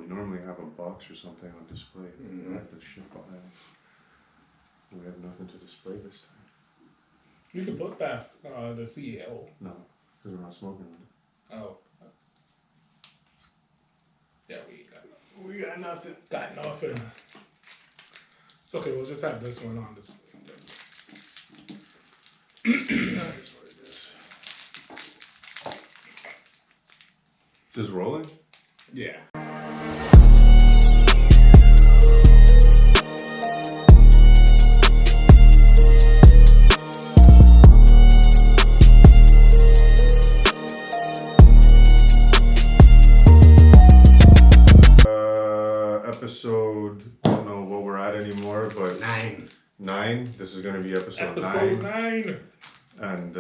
we normally have a box or something on display. We have the shit behind. We have nothing to display this time. You can put that the CEO. No, because we're not smoking with it. Oh. Yeah, We got nothing. got nothing. It's okay. We'll just have this one on display. That is what it is. Is it rolling? Yeah. Episode, I don't know what we're at anymore, but 9. This is going to be episode 9. And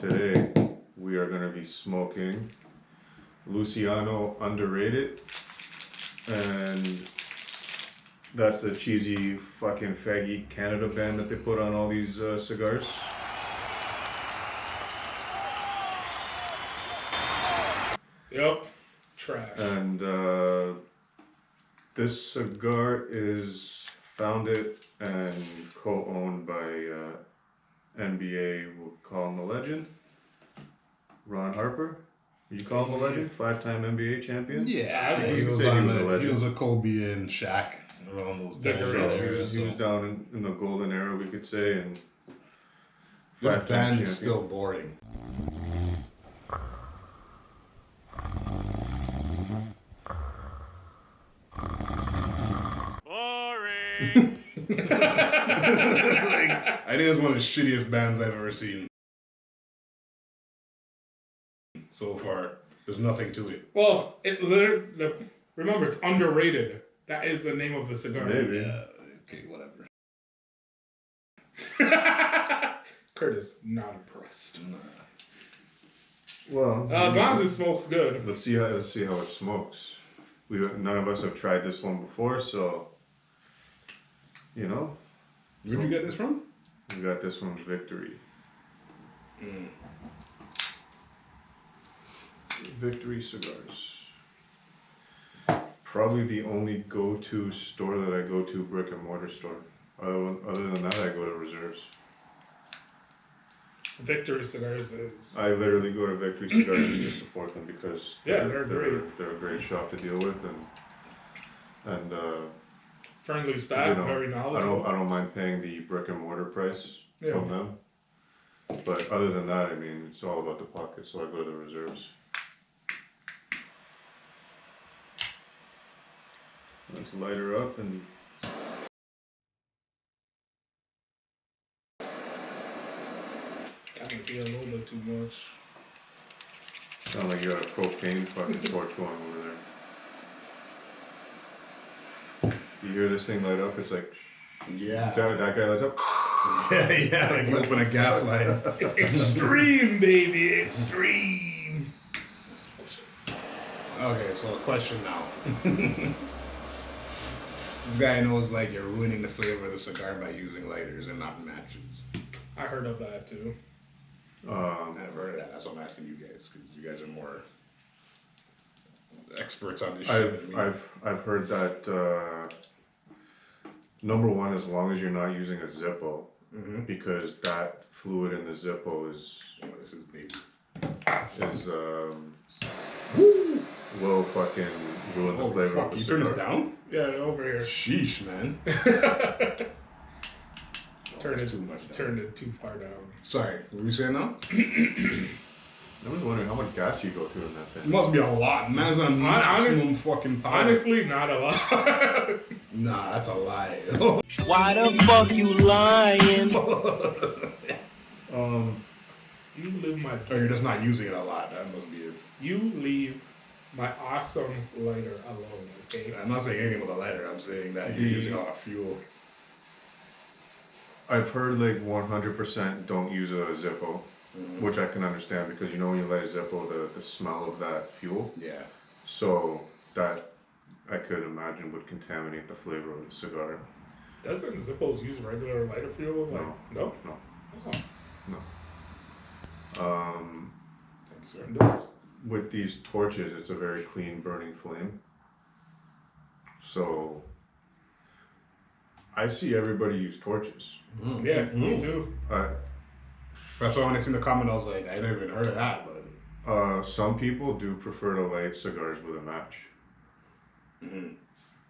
today we are going to be smoking Luciano Underrated. And that's the cheesy fucking faggy Canada band that they put on all these cigars. Yep. Trash. And this cigar is founded and co-owned by NBA, we'll call him a legend, Ron Harper. You call him a legend? 5-time NBA champion? Yeah, he was a legend. He was a Kobe and Shaq around those days. He was down in the golden era, we could say, and this band is still boring. I think it's one of the shittiest bands I've ever seen. So far, there's nothing to it. Well, remember, it's underrated. That is the name of the cigar. Maybe. Yeah, okay, whatever. Curtis, not impressed. Nah. Well, As long as it smokes good. let's see how it smokes. None of us have tried this one before, so you know. Where'd you get this from? We got this from Victory. Victory Cigars. Probably the only go-to store that I go to, brick and mortar store. Other than that, I go to Reserves. Victory Cigars is... I literally go to Victory Cigars just to support them because they're great. They're a great shop to deal with and friendly staff, very knowledgeable. I don't mind paying the brick and mortar price from them. But other than that, I mean, it's all about the pocket, so I go to the Reserves. Let's light her up and... That might be a little bit too much. Sound like you got a propane fucking torch going over there. You hear this thing light up, it's like... Yeah. That guy lights up. yeah, like you open a gas line. It's extreme, baby, extreme. Okay, so a question now. This guy knows like you're ruining the flavor of the cigar by using lighters and not matches. I heard of that too. I've heard of that. That's what I'm asking you guys, because you guys are more experts on this shit than me. I've heard that number one, as long as you're not using a Zippo, because that fluid in the Zippo is this is baby. Will fucking ruin the flavor of the You cigar. turn this down? Yeah, over here. Sheesh, man. Turned too much down. Turned it too far down. Sorry, what were you saying now? I was wondering how much gas you go through in that It thing. must be a lot. Man's on maximum fucking power. Honestly, not a lot. Nah, that's a lie. Why the fuck you lying? You live my... Or you're just not using it a lot. That must be it. You leave my awesome lighter alone, okay? I'm not saying anything with a lighter. I'm saying that you're using a lot of fuel. I've heard like 100% don't use a Zippo, which I can understand because you know when you light a Zippo, the smell of that fuel. Yeah. So that I could imagine would contaminate the flavor of the cigar. Doesn't Zippos use regular lighter fuel? Like, no? No. Oh. No. Thanks, sir. With these torches, it's a very clean burning flame. So I see everybody use torches. Yeah, me too. That's why when I seen the comment, I was like, I never even heard of that. But Some people do prefer to light cigars with a match.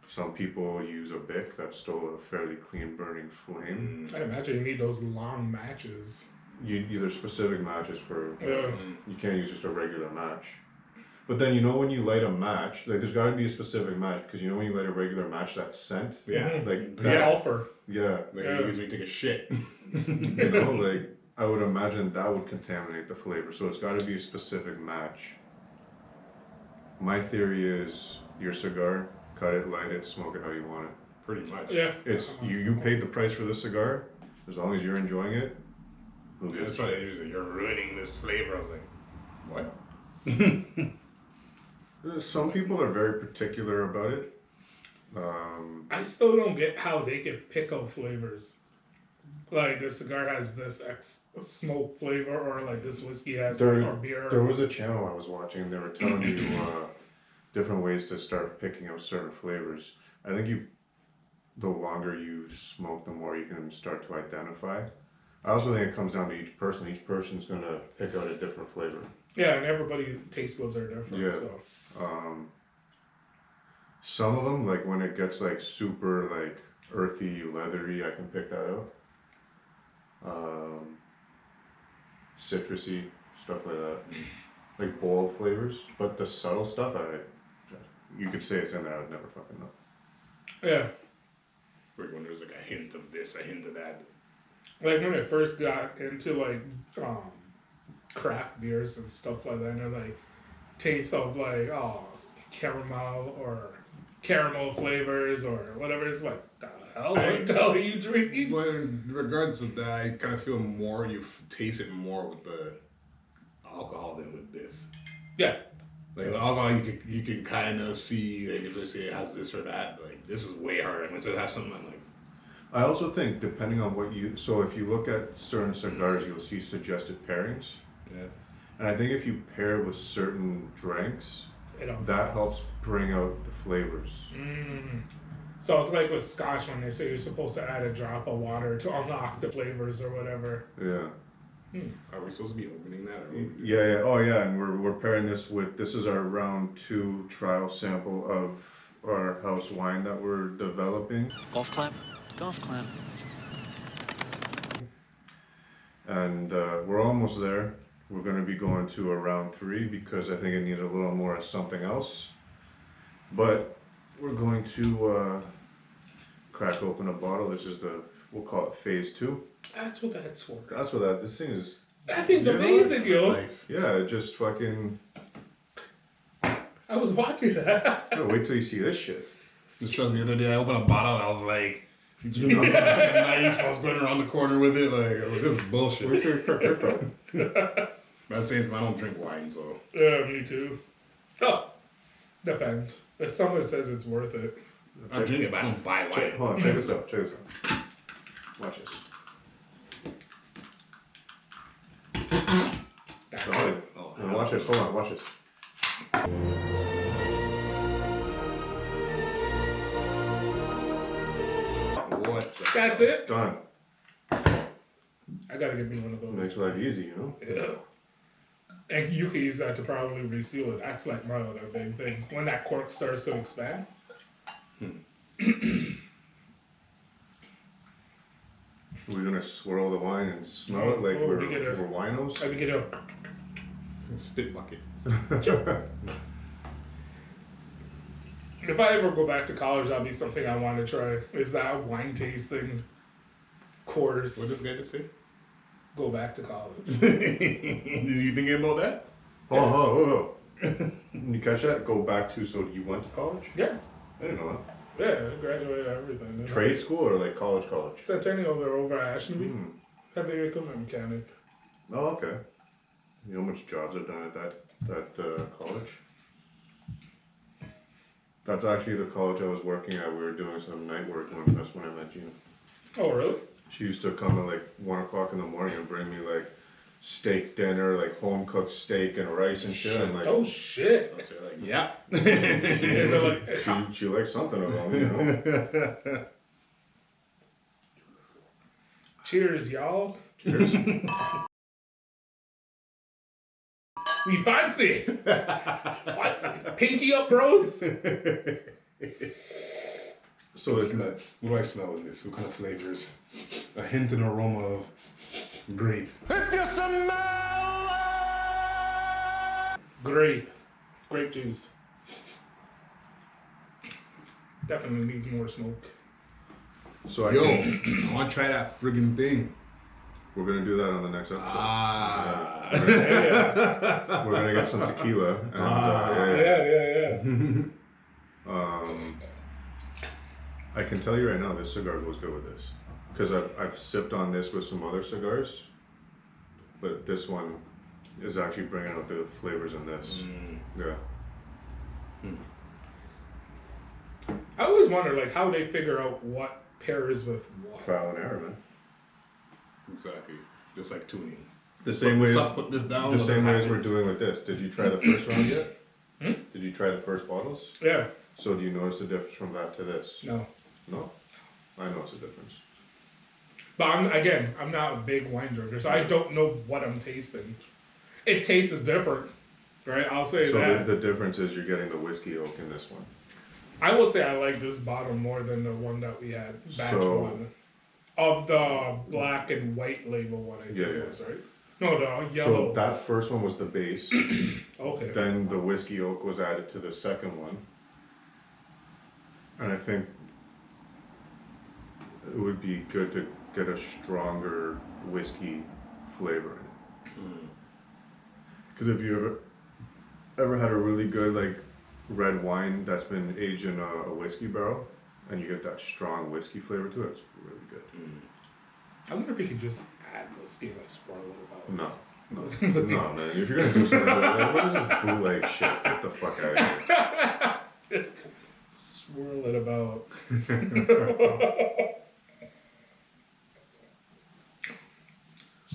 Some people use a Bic that's still a fairly clean burning flame. I imagine you need those long matches. There's specific matches for. Yeah. You can't use just a regular match. But then when you light a match, like there's got to be a specific match because when you light a regular match, that scent. yeah, Like The that, sulfur. yeah. like Yeah. it gives me to take a shit. Like I would imagine that would contaminate the flavor. So it's got to be a specific match. My theory is your cigar, cut it, light it, smoke it how you want it. Pretty much. Yeah. It's you paid the price for this cigar. As long as you're enjoying it, who Yeah, gives that's a why shit? they usually, you're ruining this flavor. I was like, what? Some people are very particular about it. I still don't get how they can pick out flavors. Like this cigar has this smoke flavor, or like this whiskey has or beer. There was a channel I was watching. They were telling you different ways to start picking out certain flavors. I think the longer you smoke, the more you can start to identify. I also think it comes down to each person. Each person's gonna pick out a different flavor. Yeah, and everybody's taste buds are different. Yeah. So Some of them, like when it gets like super like earthy, leathery, I can pick that out. Citrusy, stuff like that. Like bold flavors. But the subtle stuff, you could say it's in there, I'd never fucking know. yeah, Weird when there's like a hint of this, a hint of that. like when I first got into like craft beers and stuff like that, and like taste of like caramel flavors or whatever. It's like, the hell, what the hell are you drinking? Well, in regards to that, I kind of feel more, you taste it more with the alcohol than with this. Yeah, Like with alcohol, you can kind of see, like if they say it has this or that, like this is way harder. Unless it has something I'm like, I also think depending on so if you look at certain cigars, you'll see suggested pairings. yeah. And I think if you pair with certain drinks, that helps bring out the flavors. So it's like with scotch when they say you're supposed to add a drop of water to unlock the flavors or whatever. Yeah. Are we supposed to be opening that? Or Yeah. Oh, yeah. And we're pairing this is our round 2 trial sample of our house wine that we're developing. Golf clap? Golf clap. And we're almost there. We're going to be going to a round 3 because I think it needs a little more of something else. But we're going to crack open a bottle. This is we'll call it phase 2. That's what that's for. That's what this thing is. That thing's You know, amazing, yo. like, Yeah, it just fucking. I was watching that. Oh, wait till you see this shit. just trust me, the other day I opened a bottle and I was like, I took a knife, I was going around the corner with it, like, I was like, this is bullshit. Where's your from? But at the same time, I don't drink wine, so. Yeah, me too. Oh, depends. If someone says it's worth it. I drink it, but I don't buy wine. Hold on, check this out. Watch this. That's Hold it. on. Oh, Now watch this. Hold on. Watch this. What? the- That's it. Done. I gotta get me one of those. Makes life easy, you know. Yeah. And you can use that to probably reseal it. That's like my other big thing. When that cork starts to expand. We're gonna swirl the wine and smell it like Oh, we're we get a- winos. I can get a Spit bucket. If I ever go back to college, that'll be something I want to try. Is that wine tasting course? What did this guy just say? Go back to college. Did you thinking about that? Hold on. You catch that? Go back to, so you went to college? Yeah, I didn't know yeah, I graduated everything. that. Trade school or like college? Centennial, they're over at Ashby. Hmm. Heavy equipment mechanic. Oh, okay. You know how much jobs I've done at that college? That's actually the college I was working at. We were doing some night work that's when I met Gina. Oh, really? She used to come at like 1 o'clock in the morning and bring me like steak dinner, like home cooked steak and rice and shit. I'm like, Oh shit! I said, like, yeah. Is it like she likes something of them, you know. cheers, y'all? Cheers. We fancy. Fancy. Pinky up, bros. So What it's do I smell in this? What kind of flavors? A hint and aroma of grape. Grape juice. Definitely needs more smoke. so I Yo, can, I want to try that friggin' thing. we're gonna do that on the next episode. Ah. We're gonna get some tequila and Yeah. I can tell you right now, this cigar goes good with this because I've sipped on this with some other cigars, but this one is actually bringing out the flavors in this. Yeah. I always wonder, like, how they figure out what pairs with what. Trial and error, man. Exactly. Just like tuning. The same way as Put this down. the let same it way as we're happen. doing with this. Did you try the first round yet? Hmm? Did you try the first bottles? Yeah. So do you notice the difference from that to this? No. No? I notice a difference. But I'm not a big wine drinker, so I don't know what I'm tasting. It tastes different, right? I'll say So that. the difference is you're getting the whiskey oak in this one. I will say I like this bottle more than the one that we had, batch So- one. Of the black and white label one, I think Yeah, it yeah. was, right? No, the yellow. So that first one was the base. Okay. Then the whiskey oak was added to the second one. And I think it would be good to get a stronger whiskey flavor in it. Because if you ever had a really good like red wine that's been aged in a whiskey barrel, and you get that strong whiskey flavor to it, it's really good. I wonder if you could just add whiskey and like swirl it about. No, man. If you're gonna do something like what is this bootleg shit? Get the fuck out of here. Just swirl it about.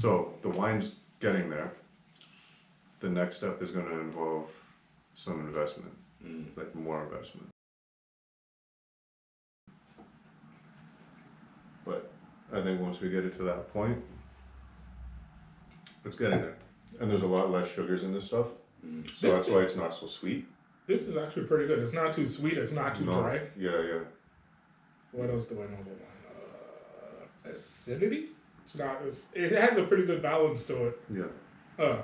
So the wine's getting there. The next step is going to involve some investment, like more investment. But I think once we get it to that point, it's getting there. And there's a lot less sugars in this stuff, so that's why it's not so sweet. This is actually pretty good. It's not too sweet. It's not too dry. Yeah. What else do I know about wine? Acidity? It's not. It has a pretty good balance to it. Yeah.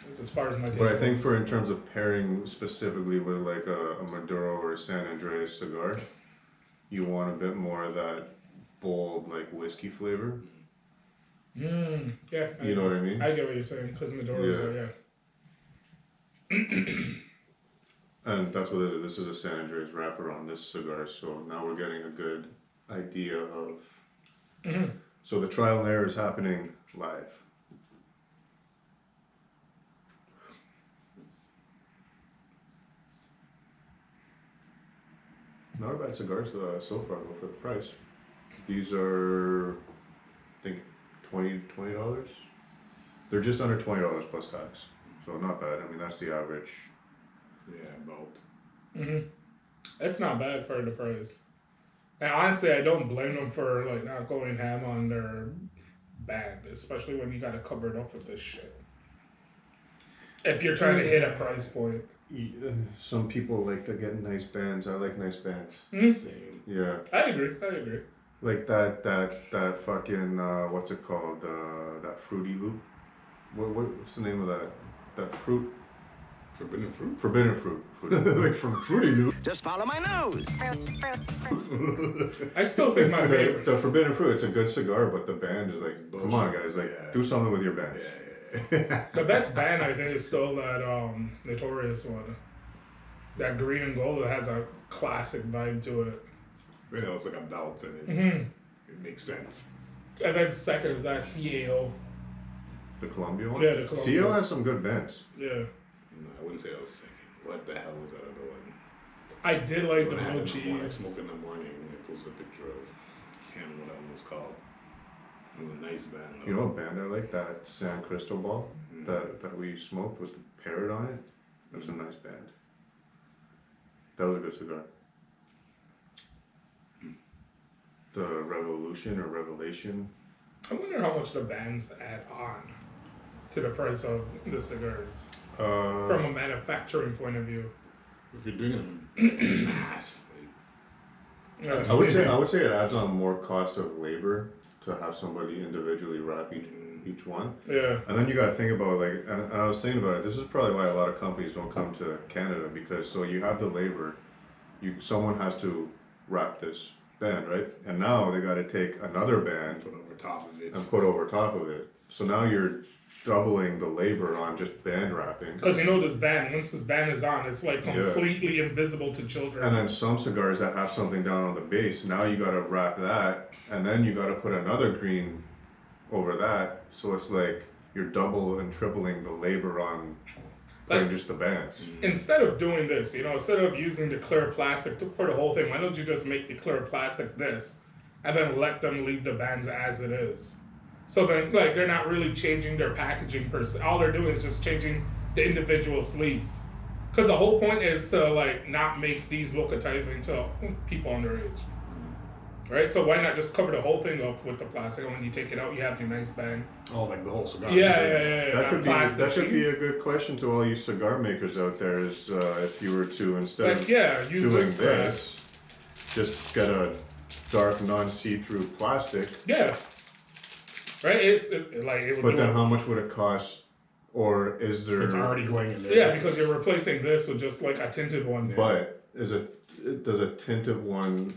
That's as far as my taste. But I think goes. for in terms of pairing specifically with like a Maduro or San Andreas cigar, you want a bit more of that bold like whiskey flavor. Yeah. You know what I mean? I get what you're saying because Maduros are And that's what it is. This is a San Andreas wrapper on this cigar, so now we're getting a good idea of. So the trial and error is happening live. Not a bad cigars so far though for the price. These are, I think, $20. They're just under $20 plus tax, so not bad. I mean that's the average. Yeah, about. It's not bad for the price. And honestly, I don't blame them for like not going ham on their band, especially when you got to cover it up with this shit. If you're trying to hit a price point. Some people like to get nice bands. I like nice bands. Same. Yeah. I agree. Like that fucking what's it called? That Fruity Loop. What's the name of that? That fruit. Forbidden fruit? Forbidden fruit. Like from Fruity Loop. Just follow my nose. I still think my favorite. The Forbidden Fruit. It's a good cigar, but the band is like, come on, guys, like do something with your band. The best band I think is still that Notorious one. That green and gold that has a classic vibe to it. You know, it's like a belt in it. It makes sense. And then second is that CAO. The Columbia one. Yeah, the Columbia. CO has some good bands. Yeah. No, I wouldn't say I was second. What the hell was that other one? I did like the When I had blue it in the morning, I cheese. smoke in the morning. It posts a picture of, I can't remember what that one was called. a nice band. You know what band I like? That San Cristobal that we smoked with the parrot on it. That's a nice band. That was a good cigar. The Revolution or Revelation. I wonder how much the bands add on to the price of the cigars from a manufacturing point of view. If you're doing it in mass, Yeah. I would say it adds on more cost of labor to have somebody individually wrap each one. Yeah. And then you got to think about and I was thinking about it. This is probably why a lot of companies don't come to Canada, because so you have the labor, someone has to wrap this band, right? And now they got to take another band put over top of it. and put over top of it. So now you're doubling the labor on just band wrapping. Because this band, once this band is on, it's like completely invisible to children. And then some cigars that have something down on the base, now you got to wrap that, and then you got to put another green over that. So it's like you're double and tripling the labor on putting just the bands. Instead of doing this, instead of using the clear plastic for the whole thing, why don't you just make the clear plastic this, and then let them leave the bands as it is? So then, they're not really changing their packaging per se. All they're doing is just changing the individual sleeves. Because the whole point is to, not make these look enticing to people underage. Right? So why not just cover the whole thing up with the plastic, and when you take it out, you have your nice band. Oh, like the whole cigar. Yeah. That could be a good question to all you cigar makers out there. Is if you were to, instead of doing this, just get a dark non-see-through plastic. Yeah. Right? It would. But then, how much would it cost? Or is there? It's already going in there. Yeah, because you're replacing this with just a tinted one. But does a tinted one,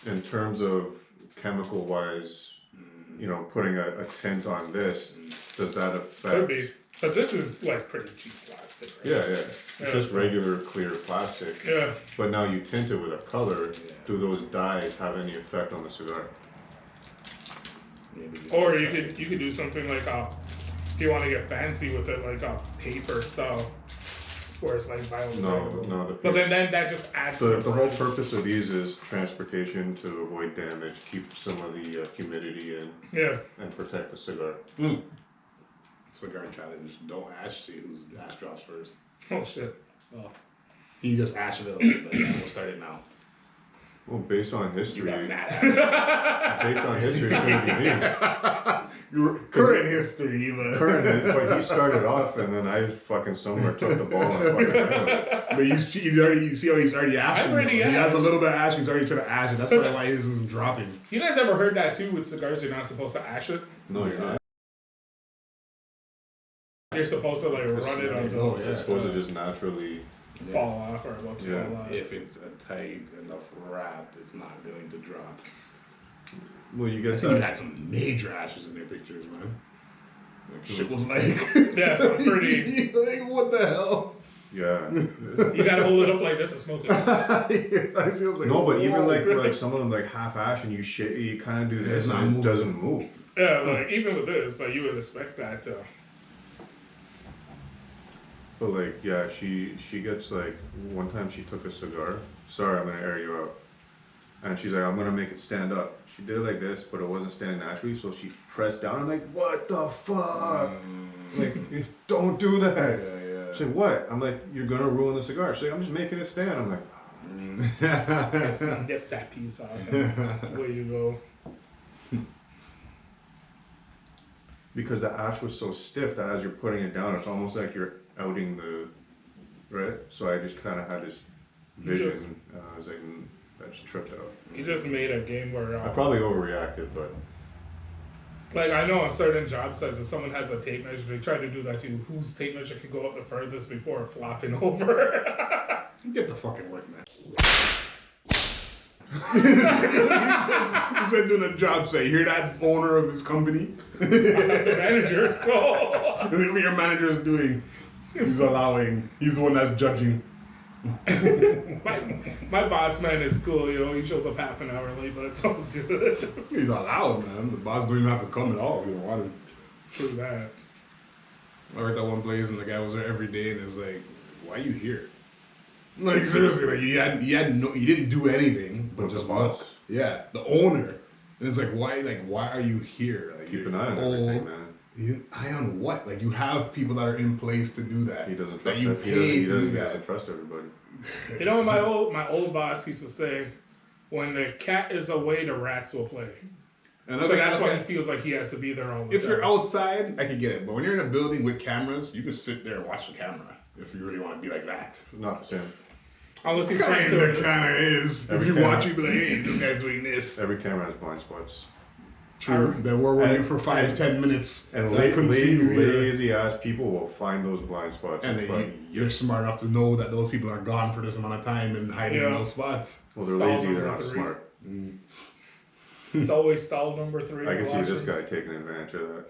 in terms of chemical wise, putting a tint on this, does that affect? Could be, because this is pretty cheap plastic. Right? Yeah. It's just regular clear plastic. Yeah. But now you tint it with a color. Do those dyes have any effect on the cigar? Or you could do something if you want to get fancy with it, a paper style, where it's biodegradable. No. But then that just adds. The whole purpose of these is transportation to avoid damage, keep some of the humidity in. Yeah. And protect the cigar. Cigar challenge. Don't ash. See whose ash drops first. Oh shit. Oh. You just ash it a little bit. We'll start it now. Well, based on history, You got mad at based on history, it couldn't be me. Current history, But he started off, and then I fucking somewhere took the ball and fucking hit him. But he's already. You see how he's already ashing. He has a little bit of ash. He's already trying to ash it. That's probably why his isn't dropping. You guys ever heard that too with cigars? You're not supposed to ash it. No, you're not. You're supposed to run it until It's supposed to just naturally fall off or about to fall off. If it's a tight enough wrap, it's not going to drop. Well, you I get think you that. had some major ashes in their pictures, man. Shit was Yeah, so pretty. What the hell? Yeah. You gotta hold it up like this and smoke it. I see, I was No, but even whoa. like some of them half ash, and you kind of do this, It's not and it moving. doesn't move. Yeah, even with this, you would expect that to. But she gets one time she took a cigar. Sorry, I'm gonna air you out. And she's like, I'm gonna make it stand up. She did it like this, but it wasn't standing naturally, so she pressed down. I'm like, what the fuck? Don't do that. Yeah. She's like, what? I'm like, you're gonna ruin the cigar. She's like, I'm just making it stand. I'm like, Just nip that piece off and away you go. because the ash was so stiff that as you're putting it down, it's almost like you're outing the, right? So I just kind of had this vision. I was like, I just tripped out. You just made a game where. I probably overreacted, but. I know on certain job sites, if someone has a tape measure, they try to do that too. Whose tape measure can go up the furthest before flopping over? Get the fucking work, man. He said doing a job site. You hear that owner of his company? I'm the manager, so. This is what your manager is doing. He's allowing. He's the one that's judging. my boss man is cool, he shows up half an hour late, but it's all good. He's allowed, man. The boss don't even have to come at all if you don't want him. True that. I worked at one place and the guy was there every day and it's like, why are you here? Seriously, you didn't do anything, but With just the boss? look. Yeah, the owner. And it's like, why are you here? Like, Keep you're an eye on old. everything, man. Eye on what? Like, you have people that are in place to do that. He doesn't That trust you it. He pay to do doesn't that. trust everybody. You know, my old boss used to say, when the cat is away, the rats will play. And So that's why he feels like he has to be there all the if time. you're outside, I can get it. But when you're in a building with cameras, you can sit there and watch the camera if you really want to be like that. Not the same. Unless he's trying to. Kind of is. Every If you camera- watch, you be like, hey, this guy's doing this. Every camera has blind spots. True. Then where were you for 5-10 minutes? And I couldn't see you either. lazy ass people will find those blind spots. And then you're smart enough to know that those people are gone for this amount of time and hiding in those spots. Well, they're Stall lazy. They're number not 3. smart. It's always stall number 3. I in can see this washings. guy taking advantage of that.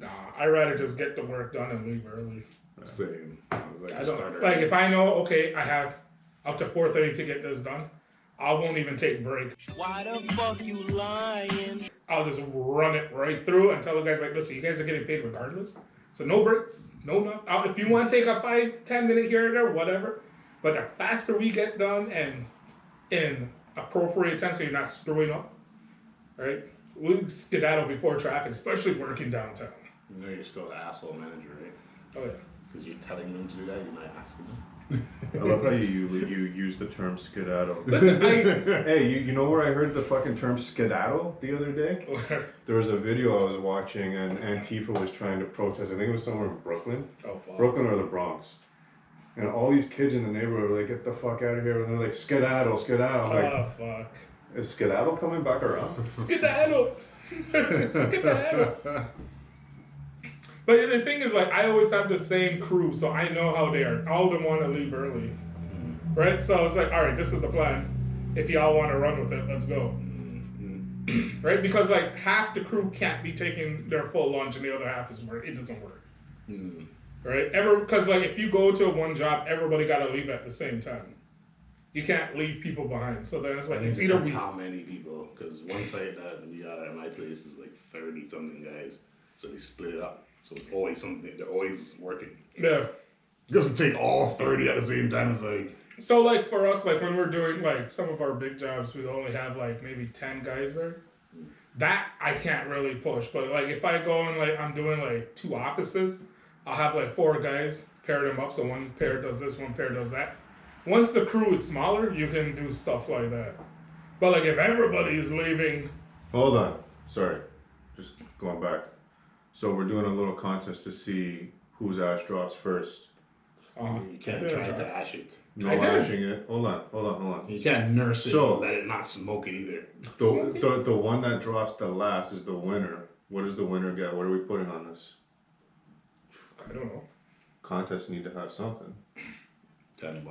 Nah, I'd rather just get the work done and leave early. Same. I was like, I a don't starter. like if I know okay, I have up to 4:30 to get this done. I won't even take break. Why the fuck you lying? I'll just run it right through and tell the guys like, listen, you guys are getting paid regardless. So no breaks, no. If you want to take a 5-10 minute here or there, whatever. But the faster we get done and in appropriate time, so you're not screwing up, right? We skedaddle before traffic, especially working downtown. You know you're still the asshole manager, right? Oh yeah. Because you're telling them to do that, you're not asking them. I love how you use the term skedaddle. Listen, Hey, you know where I heard the fucking term skedaddle the other day? There was a video I was watching and Antifa was trying to protest. I think it was somewhere in Brooklyn. oh fuck. Brooklyn or the Bronx. And all these kids in the neighborhood were like, get the fuck out of here. And they're like, skedaddle, skedaddle. I'm like, Oh fuck. is skedaddle coming back around? Skedaddle. Skedaddle. But the thing is, like, I always have the same crew, so I know how they are. All of them want to leave early, right? So it's like, all right, this is the plan. If y'all want to run with it, let's go. Right? Because like half the crew can't be taking their full lunch, and the other half is work. It doesn't work. Right? Because like if you go to one job, everybody got to leave at the same time. You can't leave people behind. So then it's like it's either we. How many people? Because one site that we got at my place is like 30 something guys, so they split it up. So it's always something. They're always working. Yeah. Just to take all 30 at the same time, it's like. So like for us, like when we're doing like some of our big jobs, we only have like maybe 10 guys there. That I can't really push. But like if I go and like I'm doing like 2 offices, I'll have like 4 guys, pair them up. So one pair does this, one pair does that. Once the crew is smaller, you can do stuff like that. But like if everybody is leaving. Hold on. Sorry. Just going back. So we're doing a little contest to see whose ash drops first. You can't try to ash it. No I did. ashing it. Hold on. You can't nurse it So- and let it not smoke it either. The one that drops the last is the winner. What does the winner get? What are we putting on this? I don't know. Contests need to have something. $10.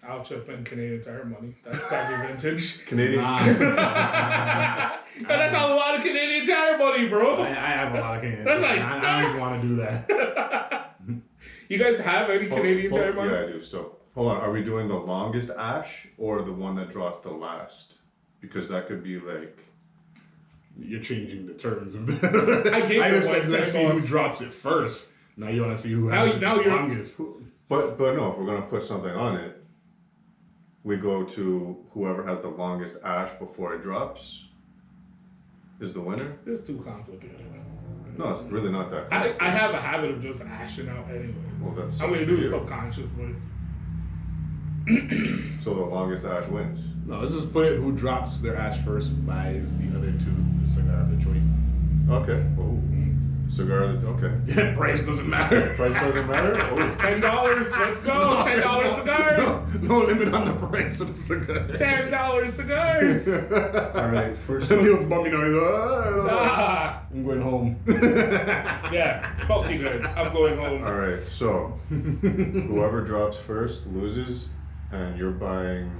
I'll chip in Canadian Tire money. That's gotta be vintage. Canadian. And that's a lot of Canadian Tire money, bro. I have a lot of Canadian. That's like I don't stacks. want to do that. You guys have any Canadian Tire money? Yeah, I do. So hold on. Are we doing the longest ash or the one that drops the last? Because that could be like. You're changing the terms of the. I gave I you just said one let's see $10. who drops it first. Now you want to see who Now- has now the you're- longest. But no, if we're gonna put something on it, we go to whoever has the longest ash before it drops. Is the winner? It's too complicated. No, it's really not that. I complicated. have a habit of just ashing out anyways. Well, that's I'm gonna for do it you. subconsciously. So the longest ash wins. No, let's just put it. Who drops their ash first buys the other 2 the cigar of the choice. Okay. Oh, cigar. Okay. Price doesn't matter. Price doesn't matter. Oh. $10. Let's go. $10 cigars. No limit on the price of the cigar. $10 cigars. All right. First. And Neil's bumming out. He's like, "Ah, I don't know. Ah, I'm going home. yeah. Fuck you guys. I'm going home. All right. So whoever drops first loses, and you're buying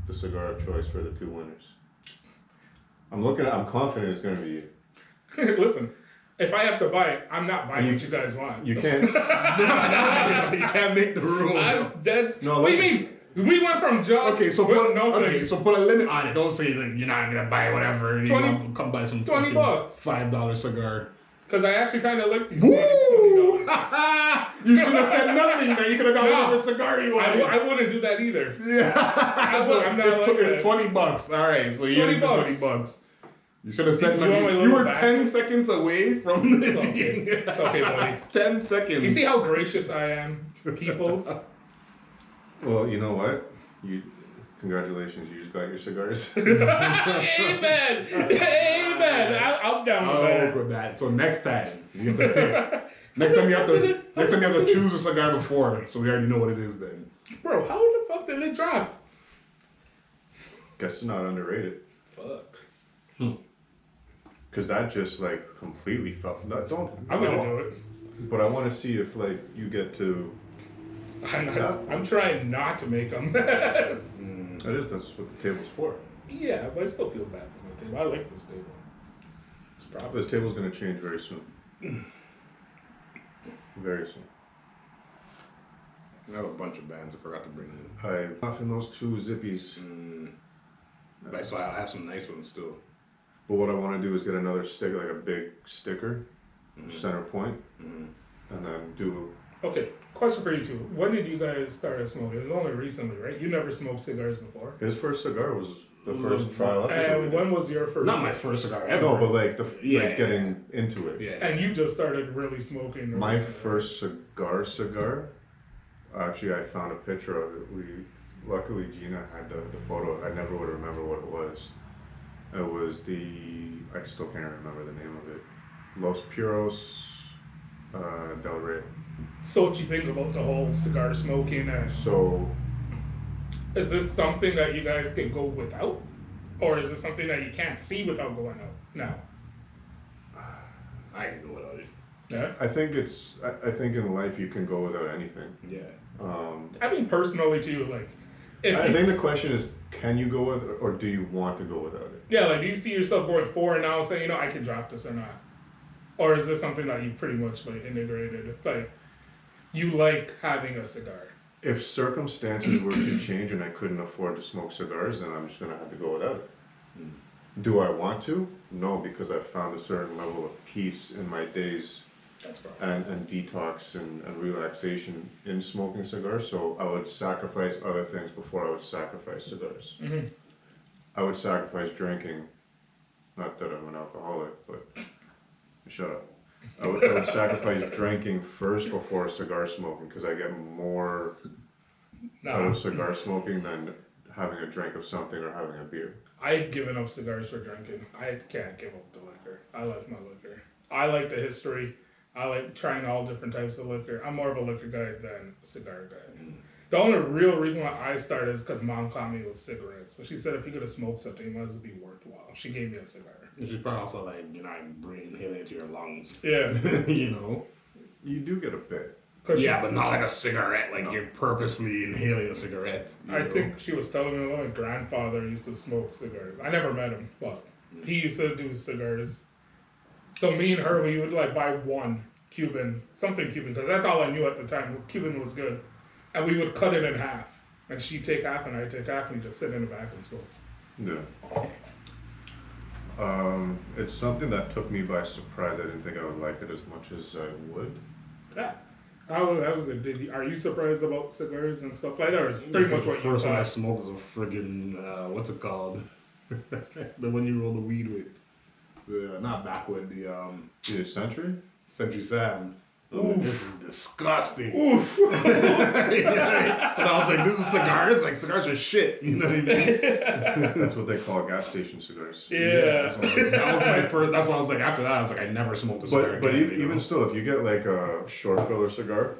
the cigar of choice for the 2 winners. I'm confident it's gonna be you. Listen, if I have to buy it, I'm not buying what you guys want. You can't. You can't make the rule. That's dead. No, What do you like- mean? We went from just Okay, so with put nothing. a limit on it. Don't say like you're not gonna buy whatever. You 20 know, come buy some $20 fucking $5 cigar. Because I actually kind of like these $20. You should have said nothing, man. You could have got No. whatever cigar you wanted. I wouldn't do that either. Yeah. I'm not like It's that. $20. All right, so you $20. $20. You should have said Do you want my nothing. You little were back? 10 seconds away from the It's okay. It's okay, buddy. 10 seconds. You see how gracious I am, people? Well, you know what? Congratulations, you just got your cigars. Amen. Amen. I'm down with I'll that. work with that. So next time you have to pick. Next time you have to choose a cigar before, so we already know what it is then. Bro, how the fuck did it drop? Guess it's not underrated. Fuck. Because that just like completely fell. I'm gonna do it. But I want to see if like you get to. I'm trying not to make a mess. That's what the table's for. Yeah, but I still feel bad for my table. I like this table. It's probably This table's gonna change very soon. Very soon. I have a bunch of bands I forgot to bring in. Off in those two zippies. But so I have some nice ones still. But what I want to do is get another stick, like a big sticker, center point, and then do. Okay, question for you two. When did you guys start smoking? It was only recently, right? You never smoked cigars before. His first cigar was the first trial episode. And we did. when was your first? Not my first cigar ever. No, but like Yeah. like getting into it. Yeah. And you just started really smoking. My recently. first cigar. Actually, I found a picture of it. Luckily Gina had the photo. I never would remember what it was. It was I still can't remember the name of it. Los Puros Del Rey. So what you think about the whole cigar smoking? And So is this something that you guys can go without, or is this something that you can't see without going out? No. I can go without it. Yeah. I think in life you can go without anything. Yeah. I mean, personally too, like, if I you- think the question is, can you go with it, or do you want to go without it? yeah, like, do you see yourself going forward now, saying, you know, I can drop this or not, or is this something that you pretty much like integrated? Like, you like having a cigar. If circumstances were to change and I couldn't afford to smoke cigars, then I'm just gonna have to go without it. Do I want to? No, because I've found a certain level of peace in my days That's probably. and detox and relaxation in smoking cigars. So I would sacrifice other things before I would sacrifice cigars. Mm-hmm. I would sacrifice drinking. Not that I'm an alcoholic, but shut up. I would sacrifice drinking first before cigar smoking because I get more out No, of cigar smoking than having a drink of something or having a beer. I've given up cigars for drinking. I can't give up the liquor. I like my liquor. I like the history. I like trying all different types of liquor. I'm more of a liquor guy than a cigar guy. The only real reason why I started is because mom caught me with cigarettes. So she said if you could have smoked something, it might as well be worthwhile. She gave me a cigar. She's probably also like, you're not inhaling into your lungs. Yeah. You know? You do get a bit. Yeah, but not like a cigarette. Like you're purposely inhaling a cigarette. you I know? think she was telling me my grandfather used to smoke cigars. I never met him, but he used to do cigars. So me and her, we would like buy one Cuban, something Cuban, because that's all I knew at the time. Cuban was good. And we would cut it in half. And she'd take half and I'd take half and we just sit in the back and smoke. Yeah. It's something that took me by surprise. I didn't think I would like it as much as I would. Yeah. That was it. Are you surprised about cigars and stuff like that? Or is pretty much what you First one I thought? smoked was a friggin' what's it called? The one you roll the weed with. The not backwood, The Century? Century Sam. This is disgusting. Oof. So I was like, this is cigars? Like cigars are shit. You know what I mean? That's what they call gas station cigars. Yeah. So that was my first. That's why I was like. After that, I was like, I never smoked a cigar. But again, you know? even still, if you get like a short filler cigar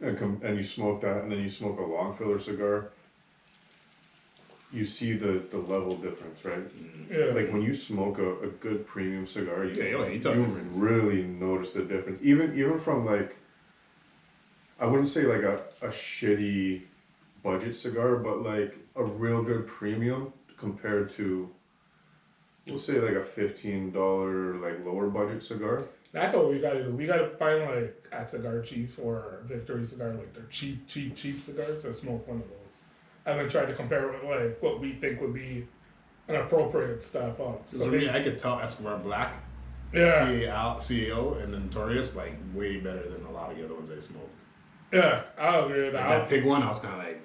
and you smoke that, and then you smoke a long filler cigar, you see the level difference, right? Yeah. Like when you smoke a good premium cigar, you tell the difference. really notice the difference. Even from like, I wouldn't say like a shitty budget cigar, but like a real good premium compared to, we'll say like a $15 like lower budget cigar. That's what we gotta do. We gotta find like at Cigar Chiefs or Victory Cigar, like they're cheap cigars, and smoke one of those. And then try to compare it with like what we think would be an appropriate step up. So So for me, I could tell Escobar Black Yeah. CAO and the Notorious, like way better than a lot of the other ones I smoked. Yeah, I'll agree with Like that. that pig one, I was kind of like,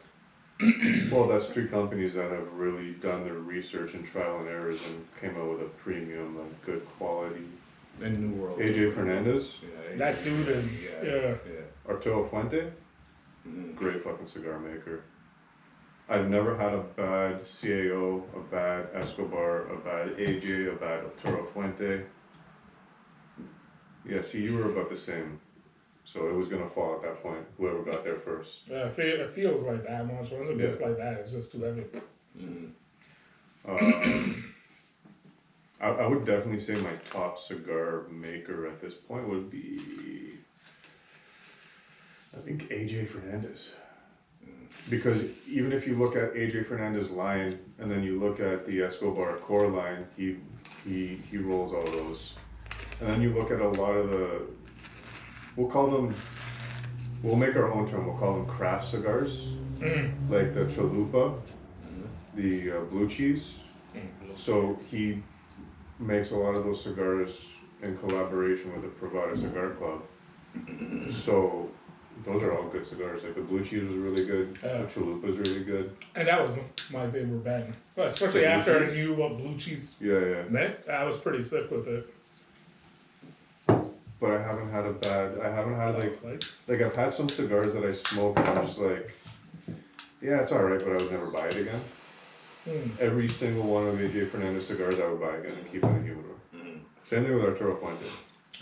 Well, that's three companies that have really done their research and trial and errors and came out with a premium, like good quality. and New World. AJ Fernandez, Yeah, That dude is, yeah. Arturo Fuente, Mhm. great fucking cigar maker. I've never had a bad CAO, a bad Escobar, a bad AJ, a bad Arturo Fuente. Yeah, see, you were about the same. So it was gonna fall at that point, whoever got there first. Yeah, it feels like that much. Once it gets like that, it's just too heavy. Mhm. I would definitely say my top cigar maker at this point would be, I think, AJ Fernandez. Because even if you look at AJ Fernandez line and then you look at the Escobar core line, he rolls all those. And then you look at a lot of the, we'll make our own term, we'll call them craft cigars, like the Chalupa, the blue cheese. So he makes a lot of those cigars in collaboration with the Privada Cigar Club. So those are all good cigars. Like the blue cheese was really good, the Chalupa is really good. And that was my favorite bag. But especially after I knew what blue cheese Yeah. meant, I was pretty sick with it. But I haven't had like I've had some cigars that I smoke and I'm just like, yeah, it's alright, but I would never buy it again. Every single one of AJ Fernandez cigars I would buy again and keep it in the humidor. Same thing with Arturo Fuente.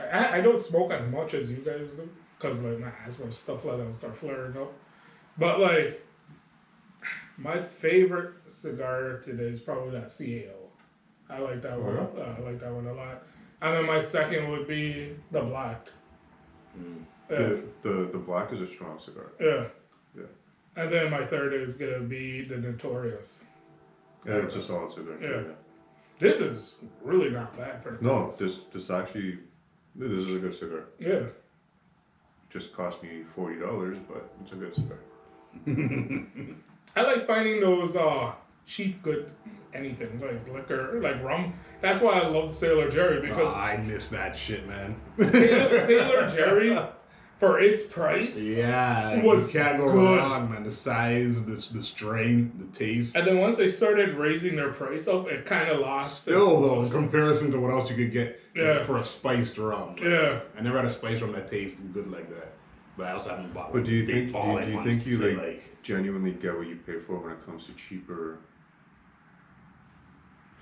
I don't smoke as much as you guys do, because like my asthma and stuff like that will start flaring up. But like, my favorite cigar today is probably that CAO. I like that one. I like that one a lot. And then my second would be the black. The black is a strong cigar. Yeah. Yeah. And then my third is gonna be the Notorious. Yeah, it's a solid cigar. Yeah. This is really not bad for the No, price. this is a good cigar. Yeah. Just cost me $40, but it's a good cigar. I like finding those cheap good anything like liquor, like rum. That's why I love Sailor Jerry, because I miss that shit, man. Sailor Jerry, for its price, Yeah, was you can't go good. wrong, man. The size, the strain, the taste. And then once they started raising their price up, it kind of lost. Still, though, in comparison to what else you could get Yeah. for a spiced rum. Like, Yeah. I never had a spiced rum that tasted good like that. But I also haven't bought. But do you big think ball do you ones think to you say, like genuinely get what you pay for when it comes to cheaper?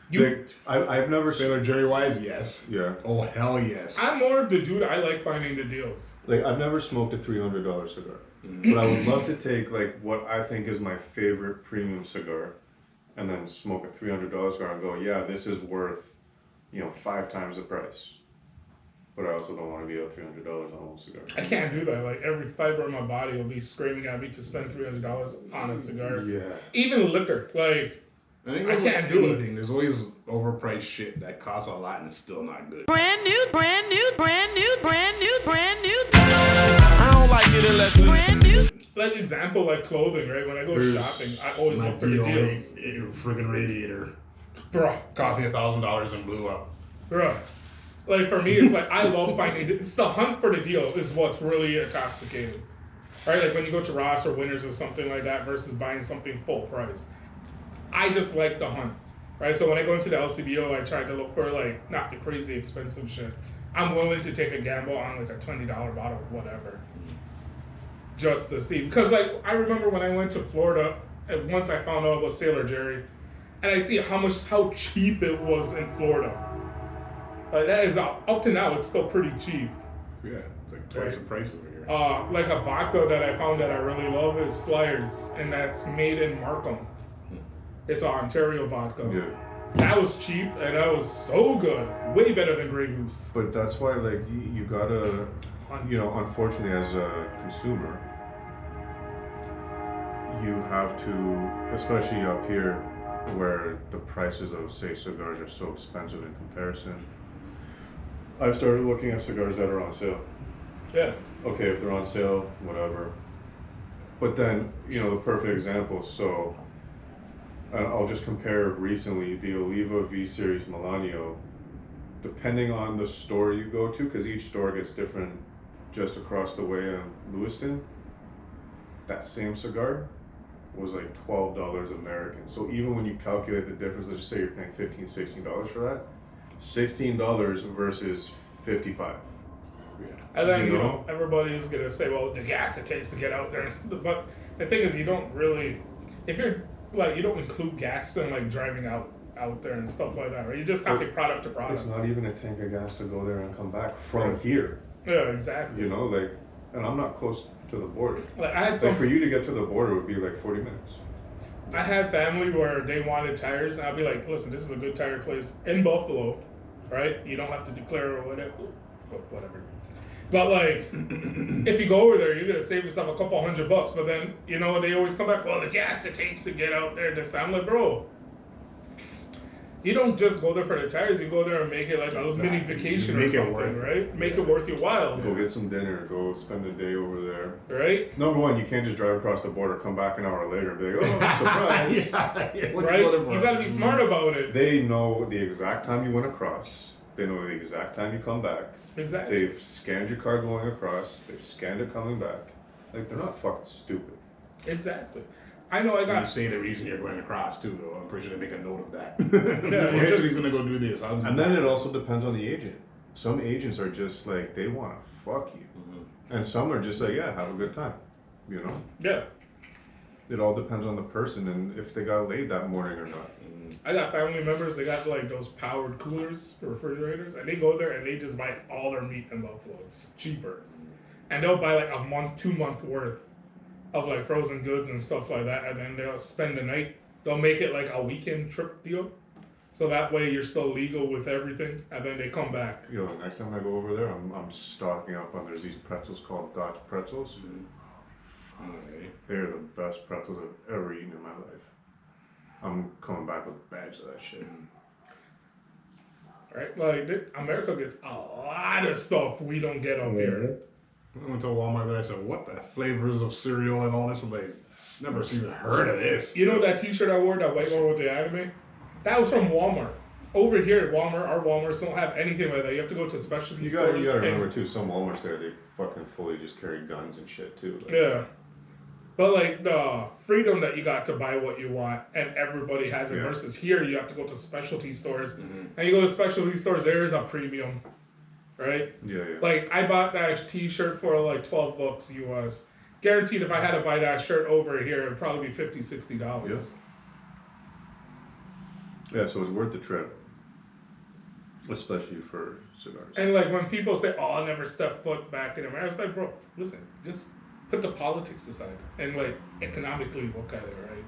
You- Like, I've never Sailor Jerry wise, yes. Yeah. Oh hell yes. I'm more of the dude. I like finding the deals. Like I've never smoked a $300 cigar, but I would love to take like what I think is my favorite premium cigar, and then smoke a $300 cigar and go, yeah, this is worth, 5 times the price. But I also don't want to be out $300 on one cigar. I can't do that. Like every fiber of my body will be screaming at me to spend $300 on a cigar. Yeah. Even liquor, like. think I with can't do it. anything, there's always overpriced shit that costs a lot and it's still not good. Brand new. I don't like it unless it's brand new. Like example, like clothing, right? When I go shopping, I always My look for the deals. friggin' radiator Bruh. cost me $1,000 and blew up. Bruh. Like for me, it's like I love finding it's the hunt for the deal is what's really intoxicating. Right? Like when you go to Ross or Winners or something like that versus buying something full price. I just like the hunt. Right? So when I go into the LCBO, I try to look for like not the crazy expensive shit. I'm willing to take a gamble on like a $20 bottle of whatever. Just to see. Because like I remember when I went to Florida and once I found out about Sailor Jerry and I see how cheap it was in Florida. Like that is up to now it's still pretty cheap. Yeah, it's like twice the price over here. Like a vodka that I found that I really love is Flyers, and that's made in Markham. It's an Ontario vodka. Yeah. That was cheap and that was so good, way better than Grey Goose. But that's why, like, you gotta, unfortunately, as a consumer, you have to, especially up here, where the prices of, say, cigars are so expensive in comparison. I've started looking at cigars that are on sale. Yeah. Okay, if they're on sale, whatever. But then, the perfect example, so I'll just compare recently the Oliva V Series Melanio depending on the store you go to, because each store gets different. Just across the way in Lewiston, that same cigar was like $12 American. So even when you calculate the difference, let's just say you're paying $15, $16 for that, $16 versus $55. And then, You you know? know, everybody is going to say, well, the gas it takes to get out there. But the thing is, you don't really, if you're, like, you don't include gas in, like, driving out there and stuff like that, right? You just copy product to product. It's not even a tank of gas to go there and come back from here. Yeah, exactly. You know, like, and I'm not close to the border. Like, I had Like, some, for you to get to the border would be like 40 minutes. I had family where they wanted tires, and I'd be like, listen, this is a good tire place in Buffalo, right? You don't have to declare or whatever. But like, if you go over there, you're gonna save yourself a couple $100. But then, you know, they always come back, well, the gas it takes to get out there. I'm like, bro, you don't just go there for the tires. You go there and make it like a mini vacation or Make it something, worth it. right? Make it worth your while, Go get some dinner, go spend the day over there. right? Number one, you can't just drive across the border, come back an hour later and be like, oh, surprise. Right? You gotta be smart about it. They know the exact time you went across. They know the exact time you come back. Exactly. They've scanned your card going across. They've scanned it coming back. Like, they're not fucking stupid. Exactly. I know I You got. say the reason you're going across too, though. I'm pretty sure they make a note of that. Yeah, So just- he's gonna go do this. And then it also depends on the agent. Some agents are just like, they want to fuck you. And some are just like, yeah, have a good time. You know? Yeah. It all depends on the person and if they got laid that morning or not. I got family members, they got like those powered coolers, refrigerators, and they go there and they just buy all their meat in Buffalo. It's cheaper. And they'll buy like a month, 2 month worth of like frozen goods and stuff like that, and then they'll spend the night. They'll make it like a weekend trip deal. So that way you're still legal with everything, and then they come back. Yo, the next time I go over there, I'm stocking up on, there's these pretzels called Dutch pretzels. Okay. They're the best pretzels I've ever eaten in my life. I'm coming back with bags of that shit. Right? Like America gets a lot of stuff we don't get up here. I went to Walmart there. I said, "What the flavors of cereal and all this?" I'm like, never even heard of this. You know that T-shirt I wore, that white one with the anime? That was from Walmart. Over here at Walmart, our Walmarts don't have anything like that. You have to go to specialty You stores. gotta and- remember too, some Walmarts there, they fucking fully just carry guns and shit too. Like, Yeah. But like the freedom that you got to buy what you want and everybody has it Yeah. versus here you have to go to specialty stores. And you go to specialty stores, there is a premium. Right? Yeah, yeah. Like I bought that T-shirt for like $12 US. Guaranteed if I had to buy that shirt over here, it'd probably be $50, $60. Yeah, so it's worth the trip. Especially for cigars. And like when people say, "Oh, I'll never step foot back in America," it's like, bro, listen, just put the politics aside and like economically look at it, right?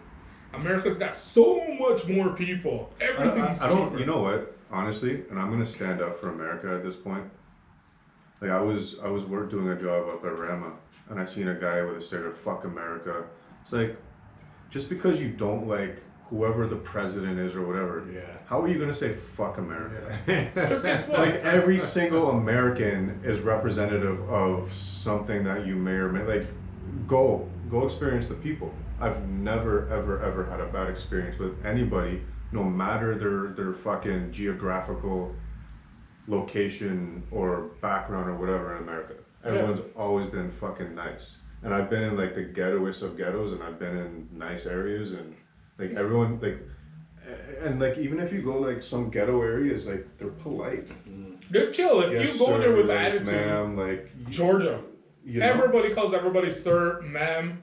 America's got so much more people. Everything's I don't, cheaper. you know what, honestly, and I'm gonna stand up for America at this point. Like I was doing a job up at Rama, and I seen a guy with a sticker, "Fuck America." It's like, just because you don't like whoever the president is or whatever, Yeah. how are you gonna say "fuck America"? Because guess what? Like every single American is representative of something that you may or may like. Go experience the people. I've never ever had a bad experience with anybody, no matter their fucking geographical location or background or whatever in America. Everyone's always been fucking nice. And I've been in like the ghettoest of ghettos, and I've been in nice areas, and like everyone like, and like even if you go like some ghetto areas, like they're polite. They're chill. If Yes, you go there sir, with like, attitude, ma'am, like Georgia, you know? everybody calls everybody sir, ma'am.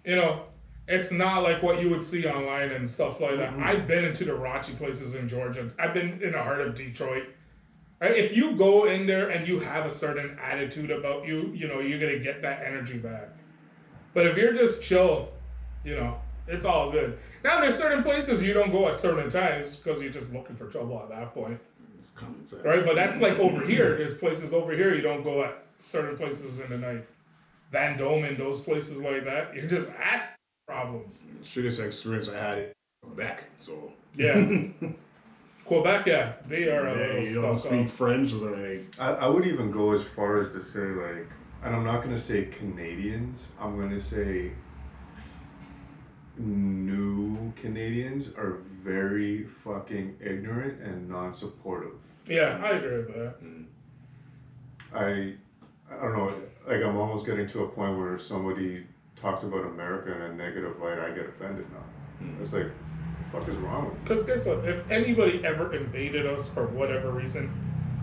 You know, it's not like what you would see online and stuff like that. I've been into the raunchy places in Georgia. I've been in the heart of Detroit. Right? If you go in there and you have a certain attitude about you, you know, you're gonna get that energy back. But if you're just chill, you know, it's all good. Now there's certain places you don't go at certain times because you're just looking for trouble at that point. It's common sense. Right? But that's like over here. There's places over here you don't go at certain places in the night. Van Dome and those places like that, you're just asking problems. Shittiest experience I had in Quebec. So Yeah. Quebec, yeah, they are a yeah, you little don't stuck speak up. French, or like I would even go as far as to say like, and I'm not gonna say Canadians, I'm gonna say new Canadians are very fucking ignorant and non-supportive. Yeah, I agree with that. I don't know, like I'm almost getting to a point where if somebody talks about America in a negative light, I get offended now. It's like, the fuck is wrong with you? Because guess what? If anybody ever invaded us for whatever reason,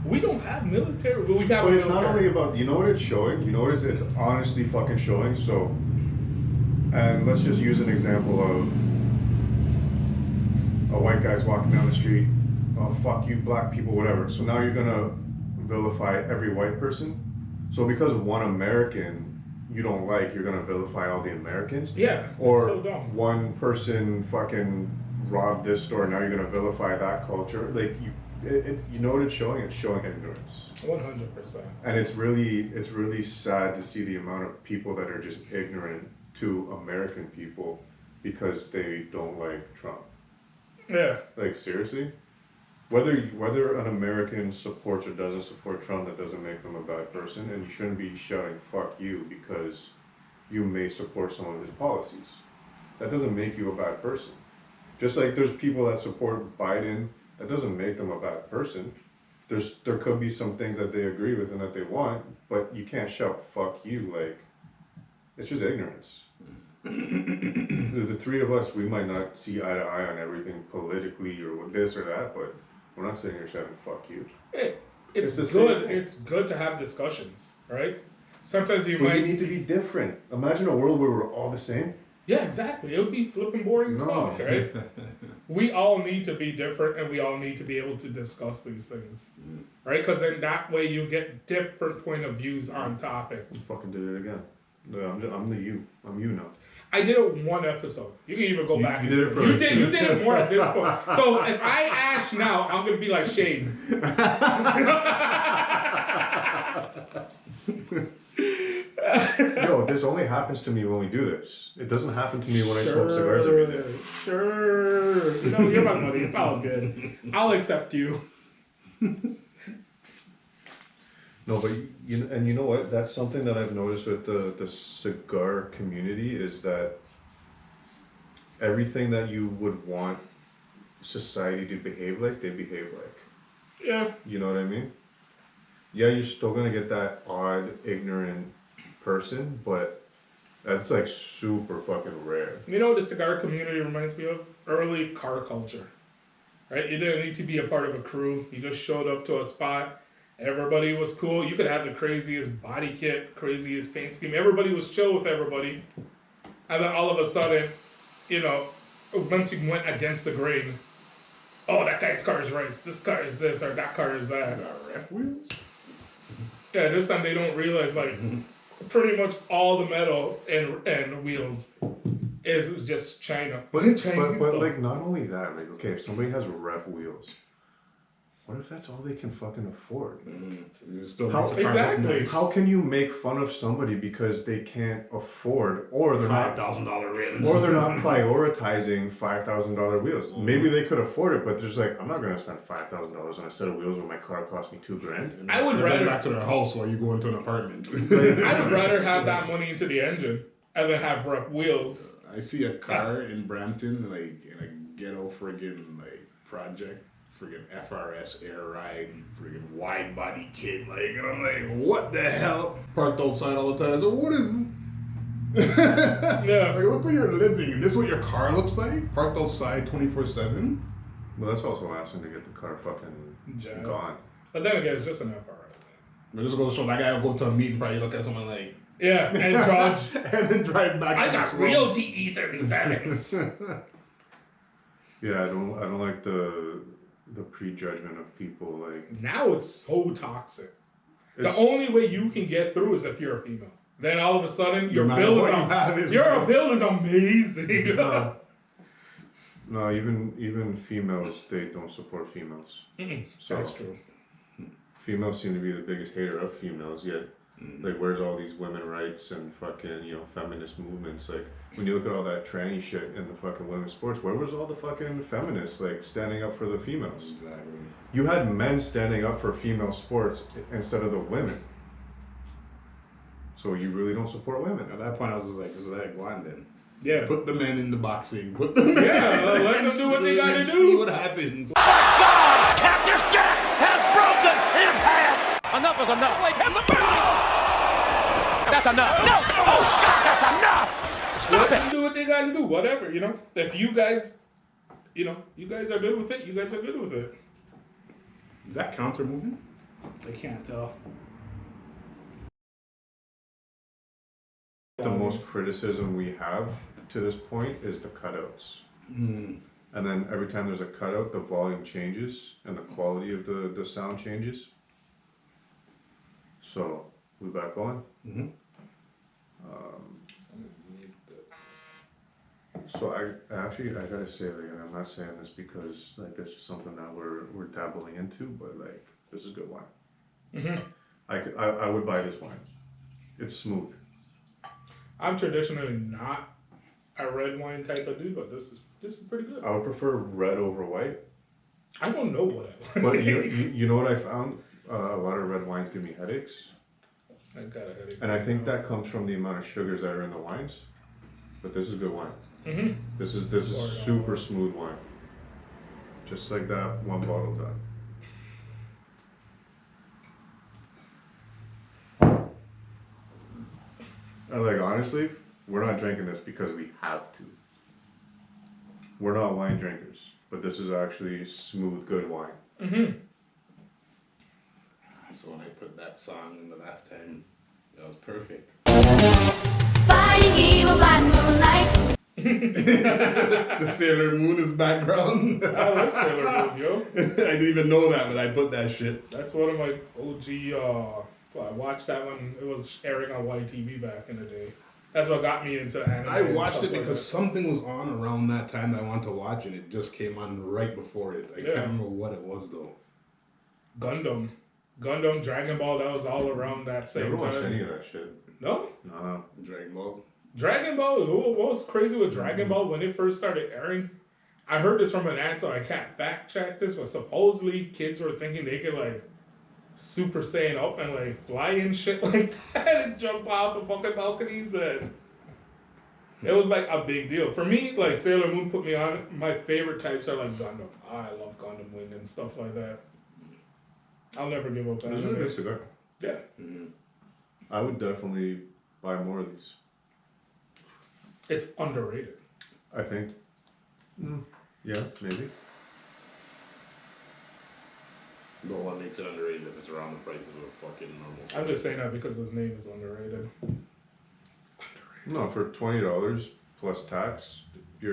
we don't have military. We have But a it's not military. only about, you know what it's showing? You know what it's honestly fucking showing? So, and let's just use an example of a white guy's walking down the street, oh fuck you black people, whatever. So now you're gonna vilify every white person? So because one American you don't like, you're gonna vilify all the Americans? Yeah. Or so dumb. one person fucking robbed this store, now you're gonna vilify that culture? Like you know what it's showing? It's showing ignorance. 100%. And it's really sad to see the amount of people that are just ignorant to American people because they don't like Trump. Yeah. Like seriously? Whether an American supports or doesn't support Trump, that doesn't make them a bad person, and you shouldn't be shouting "fuck you" because you may support some of his policies. That doesn't make you a bad person. Just like there's people that support Biden, that doesn't make them a bad person. There could be some things that they agree with and that they want, but you can't shout "fuck you" like it's just ignorance. The three of us, we might not see eye to eye on everything politically or this or that, but we're not sitting here shouting "fuck you." Hey, it's It's the same good. thing. It's good to have discussions, right? Sometimes you But might. you need to be different. Imagine a world where we're all the same. Yeah, exactly. It would be flipping boring as No. fuck, right? We all need to be different, and we all need to be able to discuss these things, right? Because then that way you get different point of views on You topics. fucking did it again. No, I'm the you. I'm you now. I did it one episode. You can even go back. You and did it see for- You did it more at this point. So if I ash now, I'm gonna be like Shane. Yo, this only happens to me when we do this. It doesn't happen to me when I smoke cigars every day. Sure. You know, you're my buddy. It's all good. I'll accept you. No, but you know what? That's something that I've noticed with the cigar community is that everything that you would want society to behave like, they behave like. Yeah. You know what I mean? Yeah, you're still gonna get that odd, ignorant person, but that's like super fucking rare. You know what the cigar community reminds me of? Early car culture. Right? You didn't need to be a part of a crew. You just showed up to a spot. Everybody was cool. You could have the craziest body kit, craziest paint scheme. Everybody was chill with everybody. And then all of a sudden, you know, once you went against the grain, oh, that guy's car is race. This car is this, or that car is that. Ref wheels? Yeah, this time they don't realize, like, pretty much all the metal and wheels is just China. But Chinese but stuff. like not only that, like okay, if somebody has rep wheels, what if that's all they can fucking afford? You still How- makes the car look Exactly. nice. How can you make fun of somebody because they can't afford, or they're not, $5,000 rims? or they're not prioritizing $5,000 wheels? Maybe they could afford it, but there's like, I'm not gonna spend $5,000 on a set of wheels when my car cost me $2,000. I would They're rather- back to their house while you go into an apartment. I would rather have that money into the engine and then have rep wheels. I see a car in Brampton, like in a ghetto friggin' like project, friggin' FRS air ride, friggin' wide body kit, like, and I'm like, what the hell? Parked outside all the time. So what is? Yeah. Like, look where you're living, and this is what your car looks like. Parked outside 24/7. Well, that's also asking to get the car fucking Yeah. gone. But then again, it's just an FRS. But just go to show that guy will go to a meeting, probably look at someone like, Yeah, and judge. and then drive back. I to the got slow. real TE37s. Yeah, I don't like the prejudgment of people. Like Now it's so toxic. The it's- only way you can get through is if you're a female. Then all of a sudden, your No matter bill is what you have is your nice. bill is amazing. No, even females, they don't support females. So That's true. females seem to be the biggest hater of females, yet like where's all these women rights and fucking, you know, feminist movements? Like when you look at all that tranny shit in the fucking women's sports, where was all the fucking feminists like standing up for the females? Exactly. You had men standing up for female sports instead of the women. So you really don't support women. At that point, I was just like, go on then. Yeah. Put the men in the boxing. Put the men Let them do what they gotta do. See what happens. God, Captain Jack has broken in half. Enough is enough. Wait, have some mercy. That's enough. No. Oh, God, that's enough. Stop Let it. them do what they gotta do. Whatever, you know. If you guys, you guys are good with it, you guys are good with it. Is that counter movement? I can't tell. The most criticism we have to this point is the cutouts. And then every time there's a cutout, the volume changes and the quality of the sound changes. So, we back on? So I gotta say, like, and I'm not saying this because like this is something that we're dabbling into, but like this is good wine. I would buy this wine. It's smooth. I'm traditionally not a red wine type of dude, but this is pretty good. I would prefer red over white. I don't know what I But you know what I found? A lot of red wines give me headaches. I got a headache. And I think that comes from the amount of sugars that are in the wines. But this is good wine. This is super smooth wine. Just like that one bottle done. And like honestly, we're not drinking this because we have to. We're not wine drinkers, but this is actually smooth, good wine. So when I put that song in the last time, that was perfect. Fighting evil by moonlight. The Sailor Moon is background. I like Sailor Moon, yo. I didn't even know that, but I put that shit. That's one of my OG. I watched that when it was airing on YTV back in the day. That's what got me into anime. I watched and it stuff like because something was on around that time that I wanted to watch, and it just came on right before it. I can't remember what it was though. that. Gundam, Dragon Ball. That was all around that same Never time. watched any of that shit. No. No. Dragon Ball. Dragon Ball, what was crazy with Dragon Ball when it first started airing? I heard this from an aunt, so I can't fact check this, but supposedly kids were thinking they could like Super Saiyan up and like fly and shit like that and jump off of fucking balconies, and it was like a big deal. For me, like Sailor Moon put me on. My favorite types are like Gundam. I love Gundam Wing and stuff like that. I'll never give up that. This is a good cigar. Yeah. I would definitely buy more of these. It's underrated. I think. Yeah, maybe. But what makes it underrated if it's around the price of a fucking normal? I'm just saying that because his name is underrated. No, for $20 plus tax, I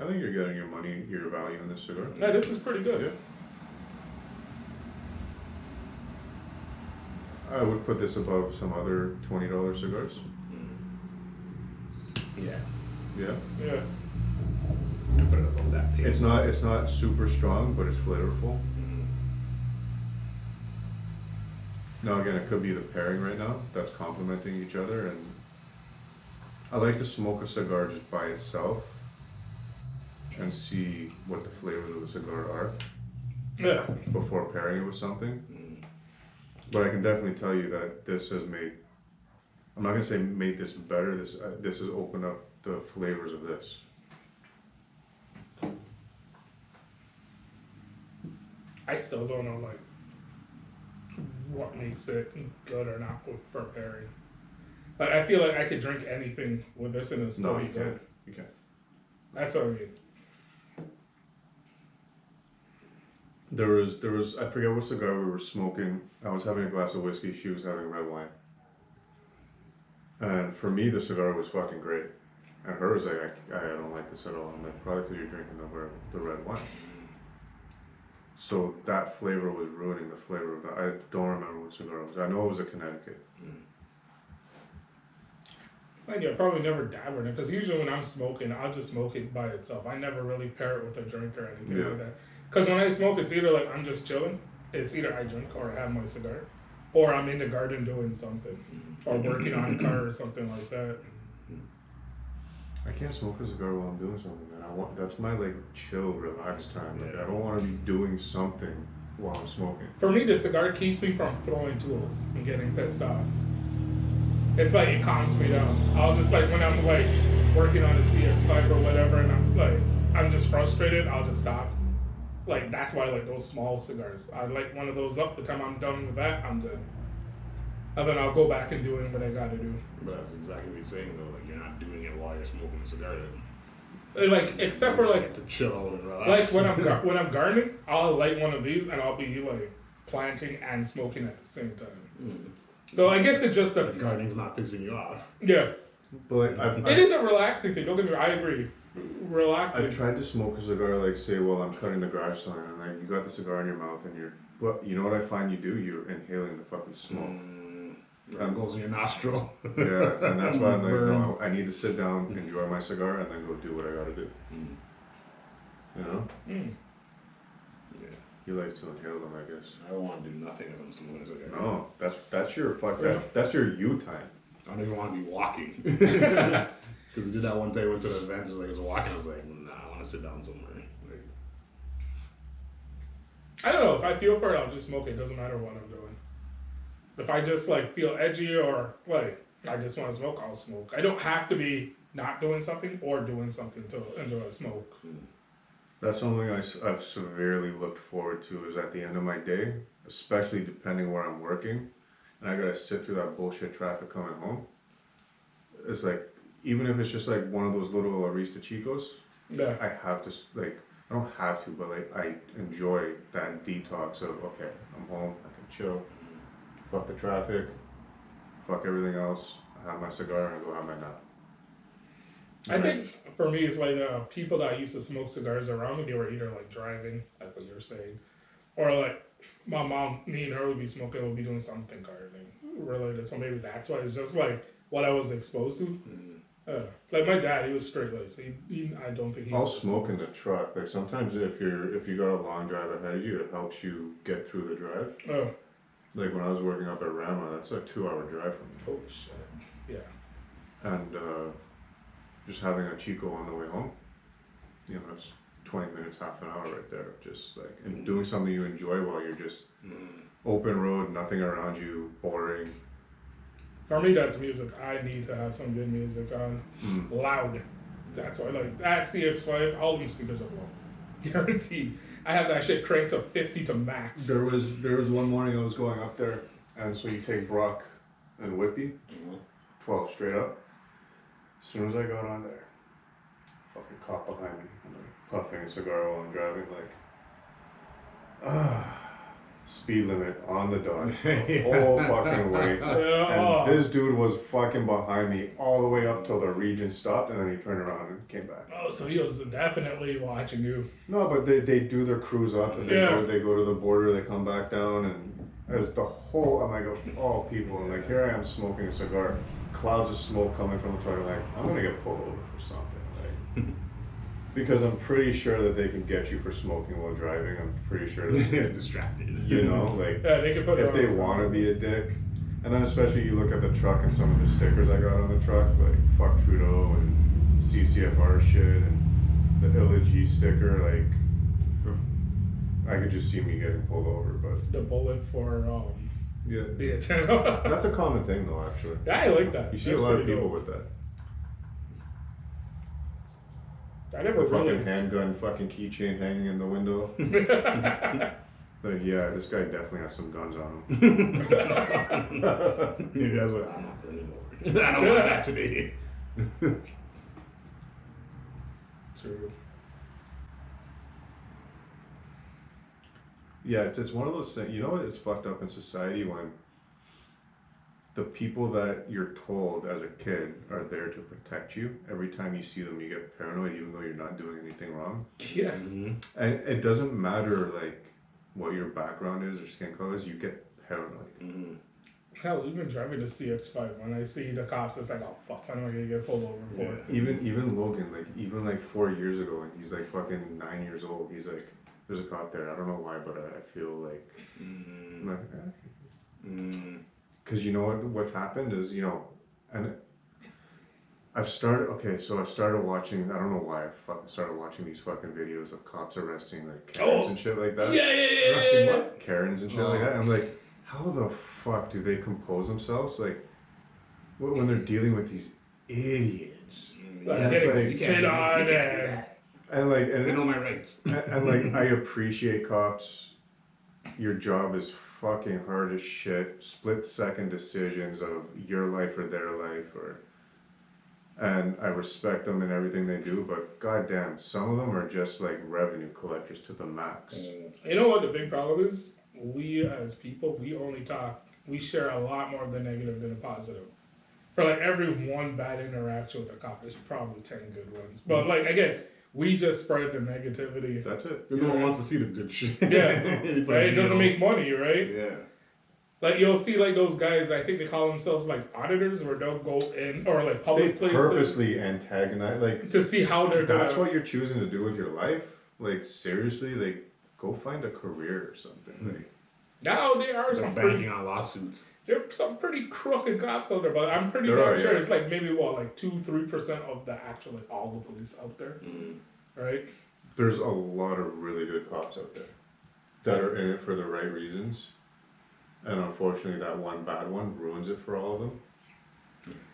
think you're getting your money, your value in this cigar. Yeah, this is pretty good. Yeah. I would put this above some other $20 cigars. Yeah. Yeah. Yeah. Put it above that pace. It's not super strong, but it's flavorful. Now again, it could be the pairing right now that's complementing each other, and I like to smoke a cigar just by itself and see what the flavors of the cigar are Yeah. before pairing it with something. But I can definitely tell you that this has made, I'm not gonna say made this better, this has opened up the flavors of this. I still don't know like what makes it good or not for pairing. Like I feel like I could drink anything with this and it's still No, be you good. can't. You can't. That's what I mean. There was I forget what cigar we were smoking. I was having a glass of whiskey, she was having red wine. And for me the cigar was fucking great. And her was like, I don't like this at all. I'm like, probably because you're drinking the red wine. So that flavor was ruining the flavor of that. I don't remember what cigar it was. I know it was a Connecticut. Mind you, I probably never dabbled in it because usually when I'm smoking, I'll just smoke it by itself. I never really pair it with a drink or anything like that. Because when I smoke, it's either like I'm just chilling. It's either I drink or I have my cigar, or I'm in the garden doing something, or working on a car or something like that. I can't smoke a cigar while I'm doing something, man. That's my like chill, relaxed time. Like I don't want to be doing something while I'm smoking. For me, the cigar keeps me from throwing tools and getting pissed off. It's like it calms me down. I'll just like when I'm like working on a CX5 or whatever, and I'm just frustrated. I'll just stop. Like that's why I like those small cigars. I like one of those up. The time I'm done with that, I'm good. And then I'll go back and doing what I gotta do. But that's exactly what you're saying though. Like you're not doing it while you're smoking a cigar. Like except for like to chill and relax. like when I'm gardening, I'll light one of these and I'll be like planting and smoking at the same time. So I guess it's just the gardening's not pissing you off. Yeah. But It is a relaxing thing. Don't get me wrong. I agree. Relaxing. I've tried to smoke a cigar, like say while I'm cutting the grass sign, and like you got the cigar in your mouth, and but you know what I find you do? You're inhaling the fucking smoke. It goes in your nostril. Yeah, and that's why I'm like, no, I need to sit down, enjoy my cigar, and then go do what I gotta do. You know? Yeah. You like to inhale them, I guess. I don't want to do nothing if I'm smoking a cigar. No, that's your that's your you time. I don't even want to be walking. Because I did that one day, I went to the event, like I was walking, I was like, nah, I want to sit down somewhere. Like, I don't know. If I feel for it, I'll just smoke it. It doesn't matter what I'm doing. If I just like feel edgy or like I just want to smoke, I'll smoke. I don't have to be not doing something or doing something to enjoy a smoke. That's something I've severely looked forward to is at the end of my day, especially depending where I'm working, and I gotta sit through that bullshit traffic coming home. It's like, even if it's just like one of those little Arista Chicos, Yeah. I have to, like, I don't have to, but like, I enjoy that detox of, okay, I'm home, I can chill, fuck the traffic, fuck everything else, I have my cigar and I go have my nap. I think for me, it's like people that used to smoke cigars around me, they were either like driving, like what you were saying, or like my mom, me and her would be smoking, would be doing something gardening related. So maybe that's why it's just like what I was exposed to. Like my dad, he was straight laced. I don't think he. I'll smoke in the truck. Like sometimes if you got a long drive ahead of you, it helps you get through the drive. Oh. Like when I was working up at Rama, that's a 2-hour drive for me. Oh shit. Yeah. And just having a Chico on the way home, you know, that's 20 minutes, half an hour right there. Just like, and doing something you enjoy while you're just open road, nothing around you, boring. For me, that's music. I need to have some good music on, loud. That's why, like that CX5, all the speakers are low, guaranteed. I have that shit cranked to 50 to max. There was one morning I was going up there, and so you take Brock and Whippy, 12 straight up. As soon as I got on there, fucking cop behind me, I'm like puffing a cigar while I'm driving, like, speed limit on the dot, the whole fucking way. And this dude was fucking behind me all the way up till the region stopped, and then he turned around and came back. Oh, so he was definitely watching you. No, but they do their cruise up, and they go to the border, they come back down, and there's the whole, I'm like, all people, and like here I am smoking a cigar, clouds of smoke coming from the truck, I'm like, I'm gonna get pulled over for something, like. Because I'm pretty sure that they can get you for smoking while driving. I'm pretty sure that He's distracted. you know, like Yeah, they can put if they want to be a dick. And then especially you look at the truck and some of the stickers I got on the truck, like fuck Trudeau and CCFR shit and the Illa-G sticker, like I could just see me getting pulled over, but the bullet for yeah. the antenna. That's a common thing though, actually. Yeah, I like that. You see That's a lot of pretty people dope. with that. I never The fucking realized. handgun fucking keychain hanging in the window. Like, yeah, this guy definitely has some guns on him. Maybe that's what I'm not pulling him over. I don't want that today. True. Yeah, it's one of those things. You know what? It's fucked up in society when the people that you're told as a kid are there to protect you. Every time you see them, you get paranoid, even though you're not doing anything wrong. Yeah. And it doesn't matter like what your background is or skin color is. You get paranoid. Hell, even driving the CX5, when I see the cops, it's like, oh fuck, I know I'm gonna get pulled over for it. Even Logan, like even like 4 years ago, and he's like fucking 9 years old. He's like, there's a cop there. I don't know why, but I feel like, I'm like, because you know what's happened is, you know, and I've started watching, I don't know why I fucking started watching these fucking videos of cops arresting like Karens and shit like that. Yeah. Arresting what? Karens and shit like that. And I'm like, how the fuck do they compose themselves? Like, when they're dealing with these idiots. Like Yeah, getting it's like- spit on you can't do and that. And like, I know my rights. and like, I appreciate cops. Your job is fucking hard as shit. Split-second decisions of your life or their life, and I respect them and everything they do. But goddamn, some of them are just like revenue collectors to the max. you know what the big problem is? We as people, we share a lot more of the negative than the positive. For like every one bad interaction with a cop, there's probably 10 good ones. But like again, we just spread the negativity. That's it. No one wants to see the good shit. Yeah, But, right? It you doesn't know, make money, right? Yeah. Like you'll see like those guys, I think they call themselves like auditors, where they'll go in or like They public places purposely antagonize, like, to see how they're that's gonna. what you're choosing to do with your life. Like, seriously, like, go find a career or something. Like, Now there are They're some banking on lawsuits. there are some pretty crooked cops out there, but I'm pretty There damn are, sure yeah. it's like maybe what like 2-3% of the actual like all the police out there, right? there's a lot of really good cops out there that are in it for the right reasons, and unfortunately, that one bad one ruins it for all of them.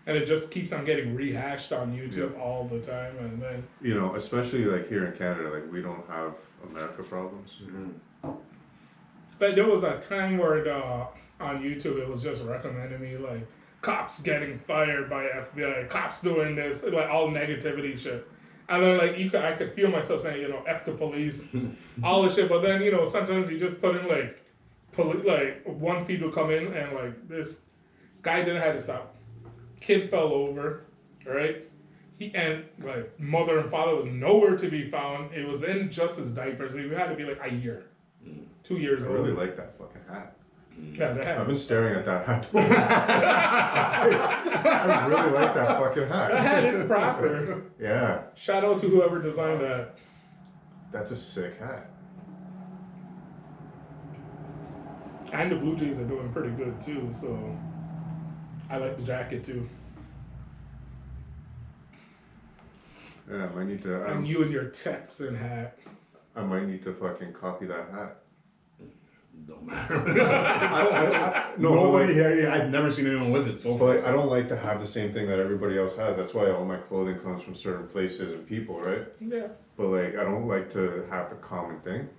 And it just keeps on getting rehashed on YouTube Yeah. all the time, and then You know, especially like here in Canada, like we don't have America problems. but there was a time where on YouTube it was just recommending me like cops getting fired by FBI, cops doing this, like all negativity shit. And then like I could feel myself saying, you know, F the police, all this shit. But then, you know, sometimes you just put in like like one feed will come in and like this guy didn't have to stop. Kid fell over, right? He and like mother and father was nowhere to be found. It was in just his diapers. It had to be like a year, 2 years I old. really like that fucking hat. Yeah, they I've had. been staring at that hat. I really like that fucking That hat. hat is proper. Yeah, Shout out to whoever designed that. that's a sick hat. And the Blue Jays are doing pretty good too, so I like the jacket too. Yeah, I might need to. And you and your Texan hat. I might need to fucking copy that hat. Don't matter. No, but Nobody like, here. I've never seen anyone with it so far. but like, I don't like to have the same thing that everybody else has. That's why all my clothing comes from certain places and people, right? Yeah. But like, I don't like to have the common thing.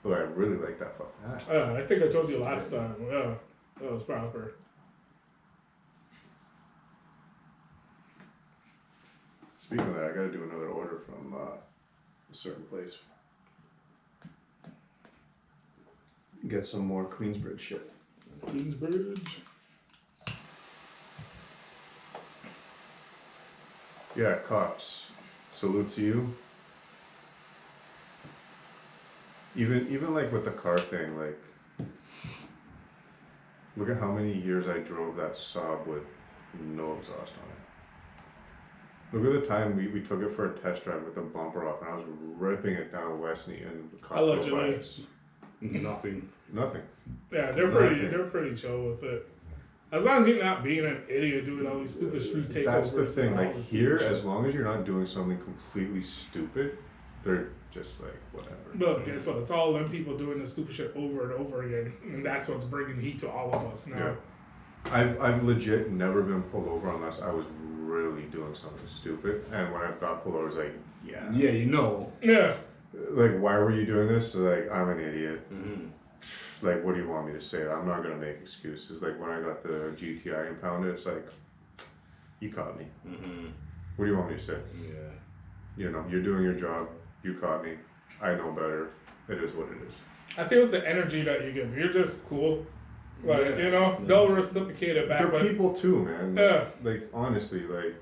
But I really like that fucking hat. I think I told you last time. Yeah, that was proper. Speaking of that, I gotta do another order from a certain place. Get some more Queensbridge shit. Queensbridge. Yeah, cops. Salute to you. Even like with the car thing, like look at how many years I drove that Saab with no exhaust on it. Look at the time we took it for a test drive with the bumper off, and I was ripping it down Westney, and the cop drove by Allegedly. us. Nothing. Nothing. Yeah, they're pretty chill with it. As long as you're not being an idiot doing all these stupid street takeovers. That's the thing. and all Like this here, stupid as shit. long as you're not doing something completely stupid, they're just like whatever. But guess what? It's all them people doing this stupid shit over and over again, and that's what's bringing heat to all of us now. Yeah. I've legit never been pulled over unless I was really doing something stupid. And when I've got pulled over, it's like, yeah. Yeah, you know. Yeah. Like, why were you doing this? Like, I'm an idiot. Mm-hmm. Like, what do you want me to say? I'm not gonna make excuses. Like when I got the GTI impounded, it's like, you caught me. Mm-hmm. What do you want me to say? Yeah. You know, you're doing your job. You caught me. I know better. It is what it is. I feel it's the energy that you give. You're just cool. Like, Yeah. you know, they'll reciprocate it back. They're But people too, man. Yeah. Like honestly, like,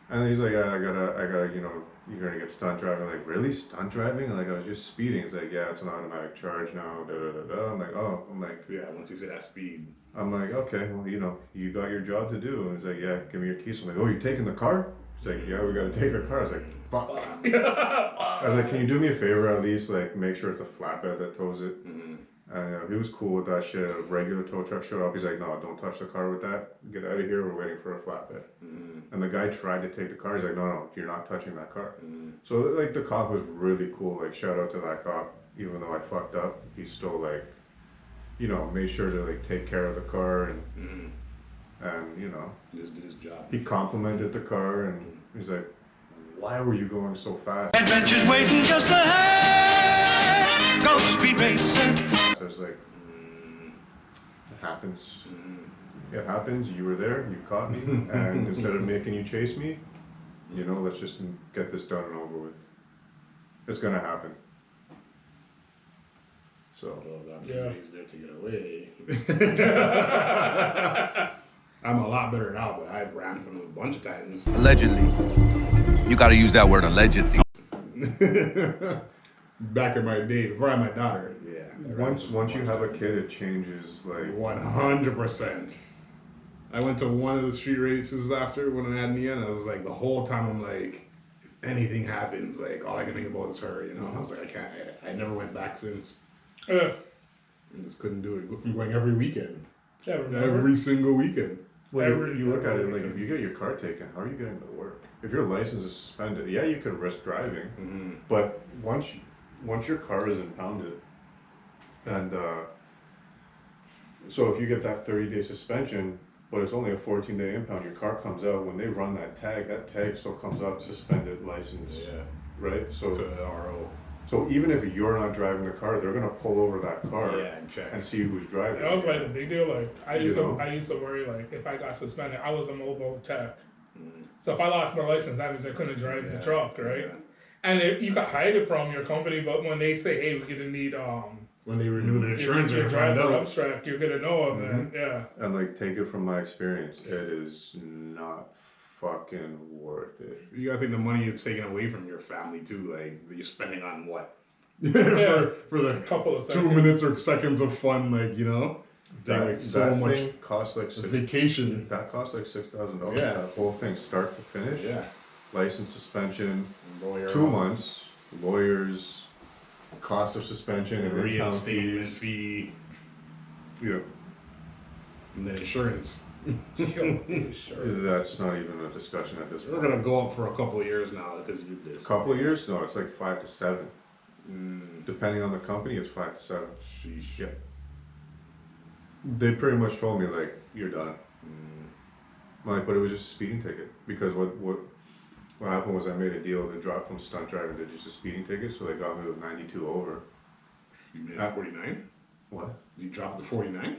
and he's like, I gotta, you know, you're gonna get stunt driving. Like, really, stunt driving? Like, I was just speeding. It's like, yeah, it's an automatic charge now. Da da da da. I'm like, oh, Yeah, once you say that speed. I'm like, okay, well, you know, you got your job to do. And he's like, yeah, give me your keys. I'm like, oh, you're taking the car? He's like, yeah, we gotta take the car. I was like, fuck. I was like, can you do me a favor at least? Like, make sure it's a flatbed that tows it. Mm-hmm. And he was cool with that shit. A regular tow truck showed up. He's like, no, don't touch the car with that. Get out of here. We're waiting for a flatbed. Mm-hmm. And the guy tried to take the car. He's like, no, you're not touching that car. Mm-hmm. So, like, the cop was really cool. Like, shout out to that cop. Even though I fucked up, he still, like, you know, made sure to, like, take care of the car. And Mm-hmm. And, you know, Just did his job. he complimented the car and he's like, why were you going so fast? Adventures waiting just ahead. Go speed racer. So I was like, it happens. It happens. You were there. You caught me. And instead of making you chase me, you know, let's just get this done and over with. It's gonna happen. So. Yeah. He's there to get away. I'm a lot better now, but I've ran from him a bunch of times. Allegedly. You gotta use that word allegedly. Back in my day, before I had my daughter, yeah. Once you have a kid, it changes like 100%. I went to one of the street races after when I had Nia, and I was like, the whole time I'm like, if anything happens, like all I can think about is her, you know. I was like, I never went back since. Yeah. I just couldn't do it. I'm going every weekend, Yeah, remember? every single weekend. Well, you look at it like if you get your car taken, how are you getting to work? If your license is suspended, yeah, you could risk driving, but once your car is impounded, and so if you get that 30-day suspension, but it's only a 14-day impound, your car comes out. When they run that tag still comes out suspended license, right? So It's a RO. So even if you're not driving the car, they're gonna pull over that car And check. and see who's driving. That was like a big deal. Like I used You know? to worry like if I got suspended, I was a mobile tech. So if I lost my license, that means I couldn't drive the truck, right? Yeah. And you could hide it from your company, but when they say, "Hey, we're gonna need When they renew the insurance, your you're gonna find driver out. abstract," you're gonna know of it. Yeah. And like, take it from my experience, it is not fucking worth it. You gotta think the money you're taking away from your family too, like that you're spending on what? Yeah. for the Couple of 2 seconds. minutes or seconds of fun, like, you know? That, Like, so that much thing costs like vacation. That costs like $6,000. Yeah. That whole thing, start to finish. Yeah. License suspension, Lawyer 2 months, lawyers, cost of suspension, and impound reinstatement fees. fee, Yeah, and then insurance. that's not even a discussion at this We're point. gonna go up for a couple of years now because you did this. Couple of years? No, it's like 5 to 7. Depending on the company, it's 5 to 7. Sheesh. Yeah. They pretty much told me like, you're done. I'm like, but it was just a speeding ticket because what happened was I made a deal to drop from stunt driving to just a speeding ticket, so they got me with 92 over. You made it 49? What? You dropped to 49?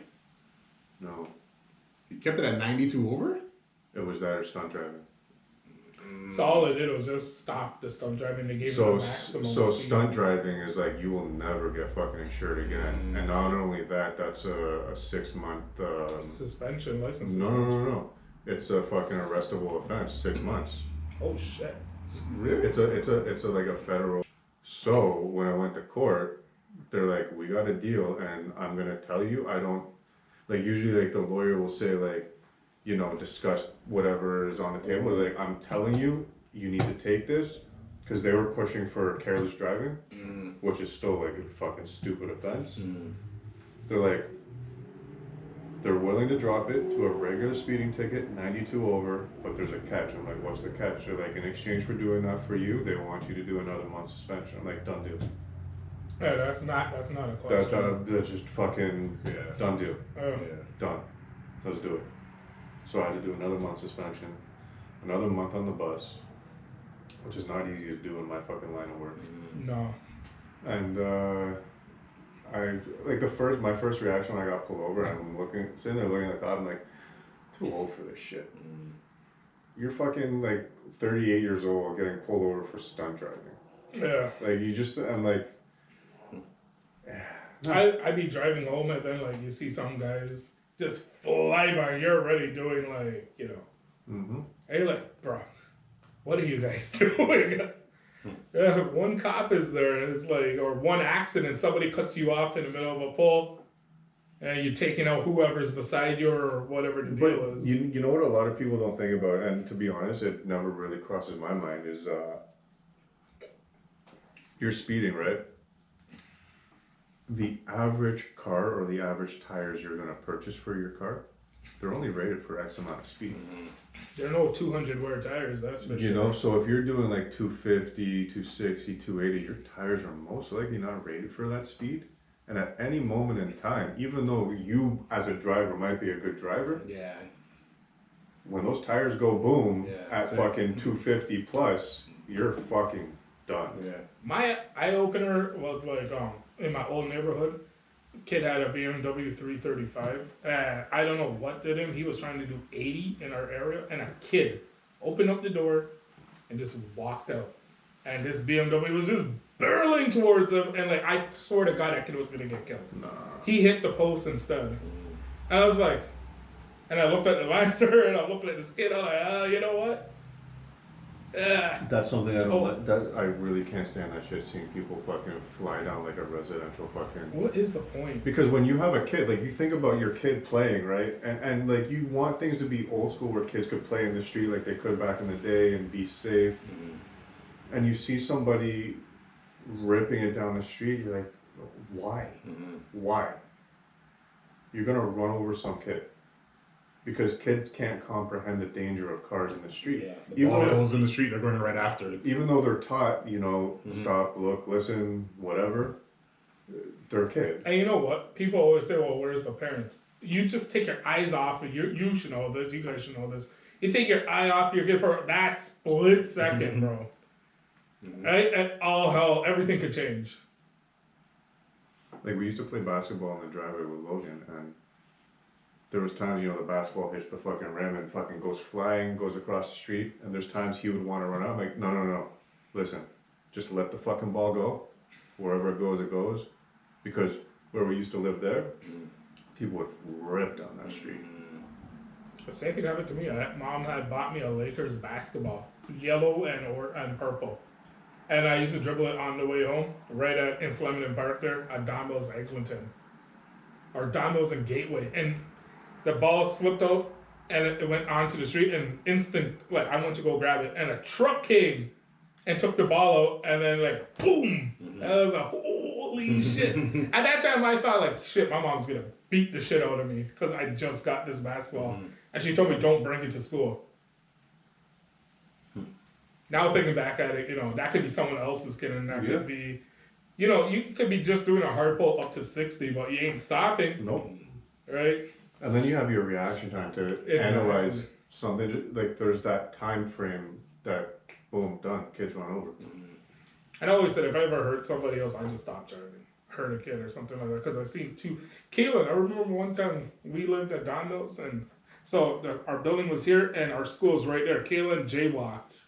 No, You kept it at 92 over? it was that or stunt driving. So all it did was just stop the stunt driving. They gave So it the maximum. so speed. stunt driving is like you will never get fucking insured again, and not only that, that's a 6-month. Suspension license. No. It's a fucking arrestable offense. 6 months. Oh shit. Really? It's a like a federal. So when I went to court, they're like, we got a deal, and I'm gonna tell you, I don't like usually like the lawyer will say like, you know, discuss whatever is on the table. Like, I'm telling you, you need to take this because they were pushing for careless driving, which is still like a fucking stupid offense. They're like, they're willing to drop it to a regular speeding ticket, 92 over, but there's a catch. I'm like, what's the catch? They're like, in exchange for doing that for you, they want you to do another month suspension. I'm like, done deal. Yeah, that's not a question. That's just fucking done deal. Oh. Done. Let's do it. So I had to do another month suspension, another month on the bus, which is not easy to do in my fucking line of work. No. And I like my first reaction when I got pulled over, I'm sitting there looking at the cop, I'm like, too old for this shit. You're fucking like 38 years old getting pulled over for stunt driving. Yeah. Like I'm like, I'd be driving home and then like you see some guys just fly by. You're already doing like, you know, hey, like, bro, what are you guys doing? Yeah, one cop is there and it's like, or one accident, somebody cuts you off in the middle of a pole and you're taking out whoever's beside you or whatever the deal but is. you know what a lot of people don't think about, and to be honest, it never really crosses my mind, is you're speeding, right? The average car or the average tires you're gonna purchase for your car, they're only rated for X amount of speed. There are no 200 wear tires, that's for You sure. know, so if you're doing like 250, 260, 280, your tires are most likely not rated for that speed. And at any moment in time, even though you as a driver might be a good driver, when those tires go boom Yeah, at that's it. fucking 250 plus, you're fucking done. Yeah. My eye opener was like in my old neighborhood. Kid had a BMW 335. I don't know what did him. He was trying to do 80 in our area, and a kid opened up the door and just walked out. And this BMW was just barreling towards him, and like I swear to God, that kid was gonna get killed. Nah. He hit the post instead. And I was like, and I looked at the Lancer, and I looked at this kid. I'm like, you know what? That's something I don't Oh. like. That I really can't stand that shit. Seeing people fucking fly down like a residential fucking. What is the point? Because when you have a kid, like you think about your kid playing, right? And like you want things to be old school where kids could play in the street like they could back in the day and be safe. And you see somebody ripping it down the street, you're like, why? Why? You're gonna run over some kid. Because kids can't comprehend the danger of cars in the street. Yeah. The Even ball though- goes in the street, they're going right after it. Even though they're taught, you know, stop, look, listen, whatever, they're a kid. And you know what? People always say, well, where's the parents? You just take your eyes off of you should know this, you guys should know this. You take your eye off your kid for that split second, bro. Right? And all hell, everything could change. Like we used to play basketball in the driveway with Logan, and there was times, you know, the basketball hits the fucking rim and fucking goes flying, goes across the street, and there's times he would want to run out. I'm like, no. Listen, just let the fucking ball go. Wherever it goes. Because where we used to live there, people would rip down that street. The same thing happened to me. Mom had bought me a Lakers basketball, yellow and purple. And I used to dribble it on the way home, right in Flemington Park there, at Don Mills Eglinton. Or Don Mills and Gateway. And the ball slipped out and it went onto the street and like I went to go grab it and a truck came and took the ball out and then like boom! And I was like, holy shit. At that time I thought like, shit, my mom's gonna beat the shit out of me because I just got this basketball. And she told me don't bring it to school. Now thinking back at it, you know, that could be someone else's kid and that could be, you know, you could be just doing a hard pull up to 60, but you ain't stopping. Nope. Right? And then you have your reaction time to analyze something. Like there's that time frame that boom, done, kids run over. And I always said if I ever hurt somebody else, I just stop driving. Hurt a kid or something like that. Because I've seen two. Kaylin, I remember one time we lived at Don Mills, and so our building was here and our school was right there. Kaylin jaywalked.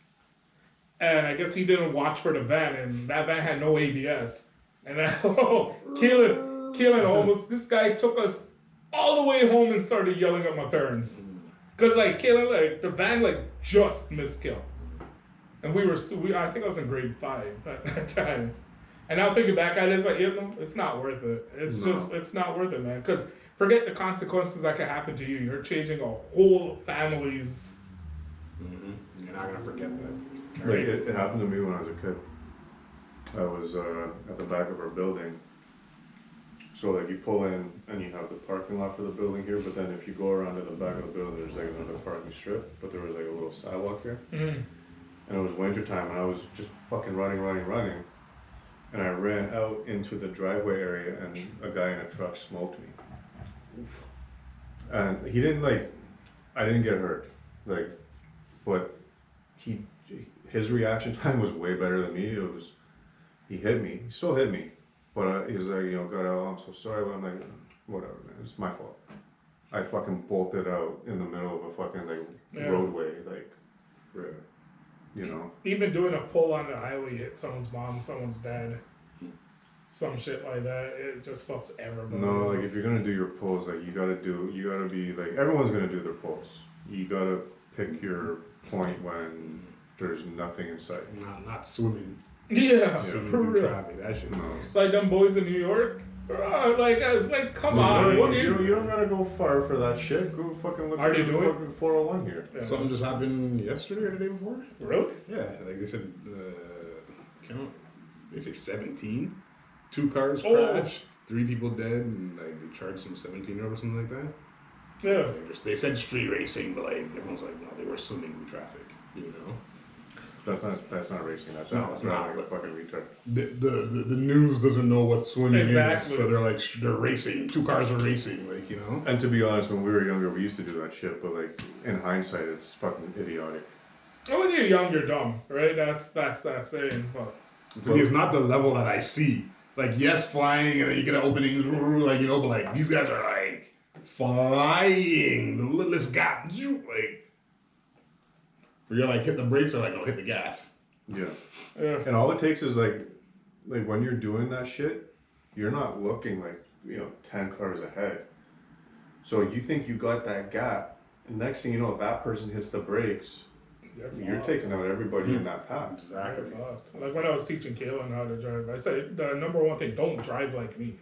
And I guess he didn't watch for the van, and that van had no ABS. And Kaylin almost, this guy took us all the way home and started yelling at my parents. Because like Kaylin, like the van like just missed kill. And I think I was in grade 5 at that time. And now thinking back at it, it's like, you know, it's not worth it. It's not worth it, man. Because forget the consequences that could happen to you. You're changing a whole family's. You're not going to forget that. Like it happened to me when I was a kid. I was at the back of our building. So like you pull in and you have the parking lot for the building here, but then if you go around to the back of the building, there's like another parking strip, but there was like a little sidewalk here. And it was winter time and I was just fucking running. And I ran out into the driveway area and a guy in a truck smoked me. And he didn't I didn't get hurt. But his reaction time was way better than me. He hit me. He still hit me. But he was like, you know, God, I'm so sorry. But I'm like, whatever, man. It's my fault. I fucking bolted out in the middle of a fucking roadway, you know. Even doing a pull on the highway, hit someone's mom, someone's dad, some shit like that. It just fucks everybody. No, like if you're gonna do your pulls, like you gotta be like everyone's gonna do their pulls. You gotta pick your point when there's nothing in sight. Not swimming. Yeah, Swimming for through real. traffic. That shit. No. It's like them boys in New York. It's like, come on. What is? You don't gotta go far for that shit. Go fucking look Are at they the doing it? fucking 401 here. Yeah. Something just happened yesterday or the day before. Really? Yeah, like they said, count. They say 17. 2 cars crashed, 3 people dead, and like they charged some 17-year-old or something like that. Yeah. They said street racing, but like everyone's like, no, they were swimming in traffic. You know. That's not racing. That's No, it's not. like a fucking retard. The news doesn't know what swimming Exactly. is, so they're like they're racing. Two cars are racing, like you know. And to be honest, when we were younger, we used to do that shit. But like in hindsight, it's fucking idiotic. And when you're young, you're dumb, right? That's that saying. But To me, it's not the level that I see. Like yes, flying, and then you get an opening, like you know, but like these guys are like flying the littlest gap, like. You're like hit the brakes or like no hit the gas. Yeah. yeah, And all it takes is like when you're doing that shit, you're not looking like 10 cars ahead. So you think you got that gap, and next thing you know, that person hits the brakes. You're taking out everybody in that path. Exactly. Like when I was teaching Kaylin how to drive, I said the number one thing: don't drive like me.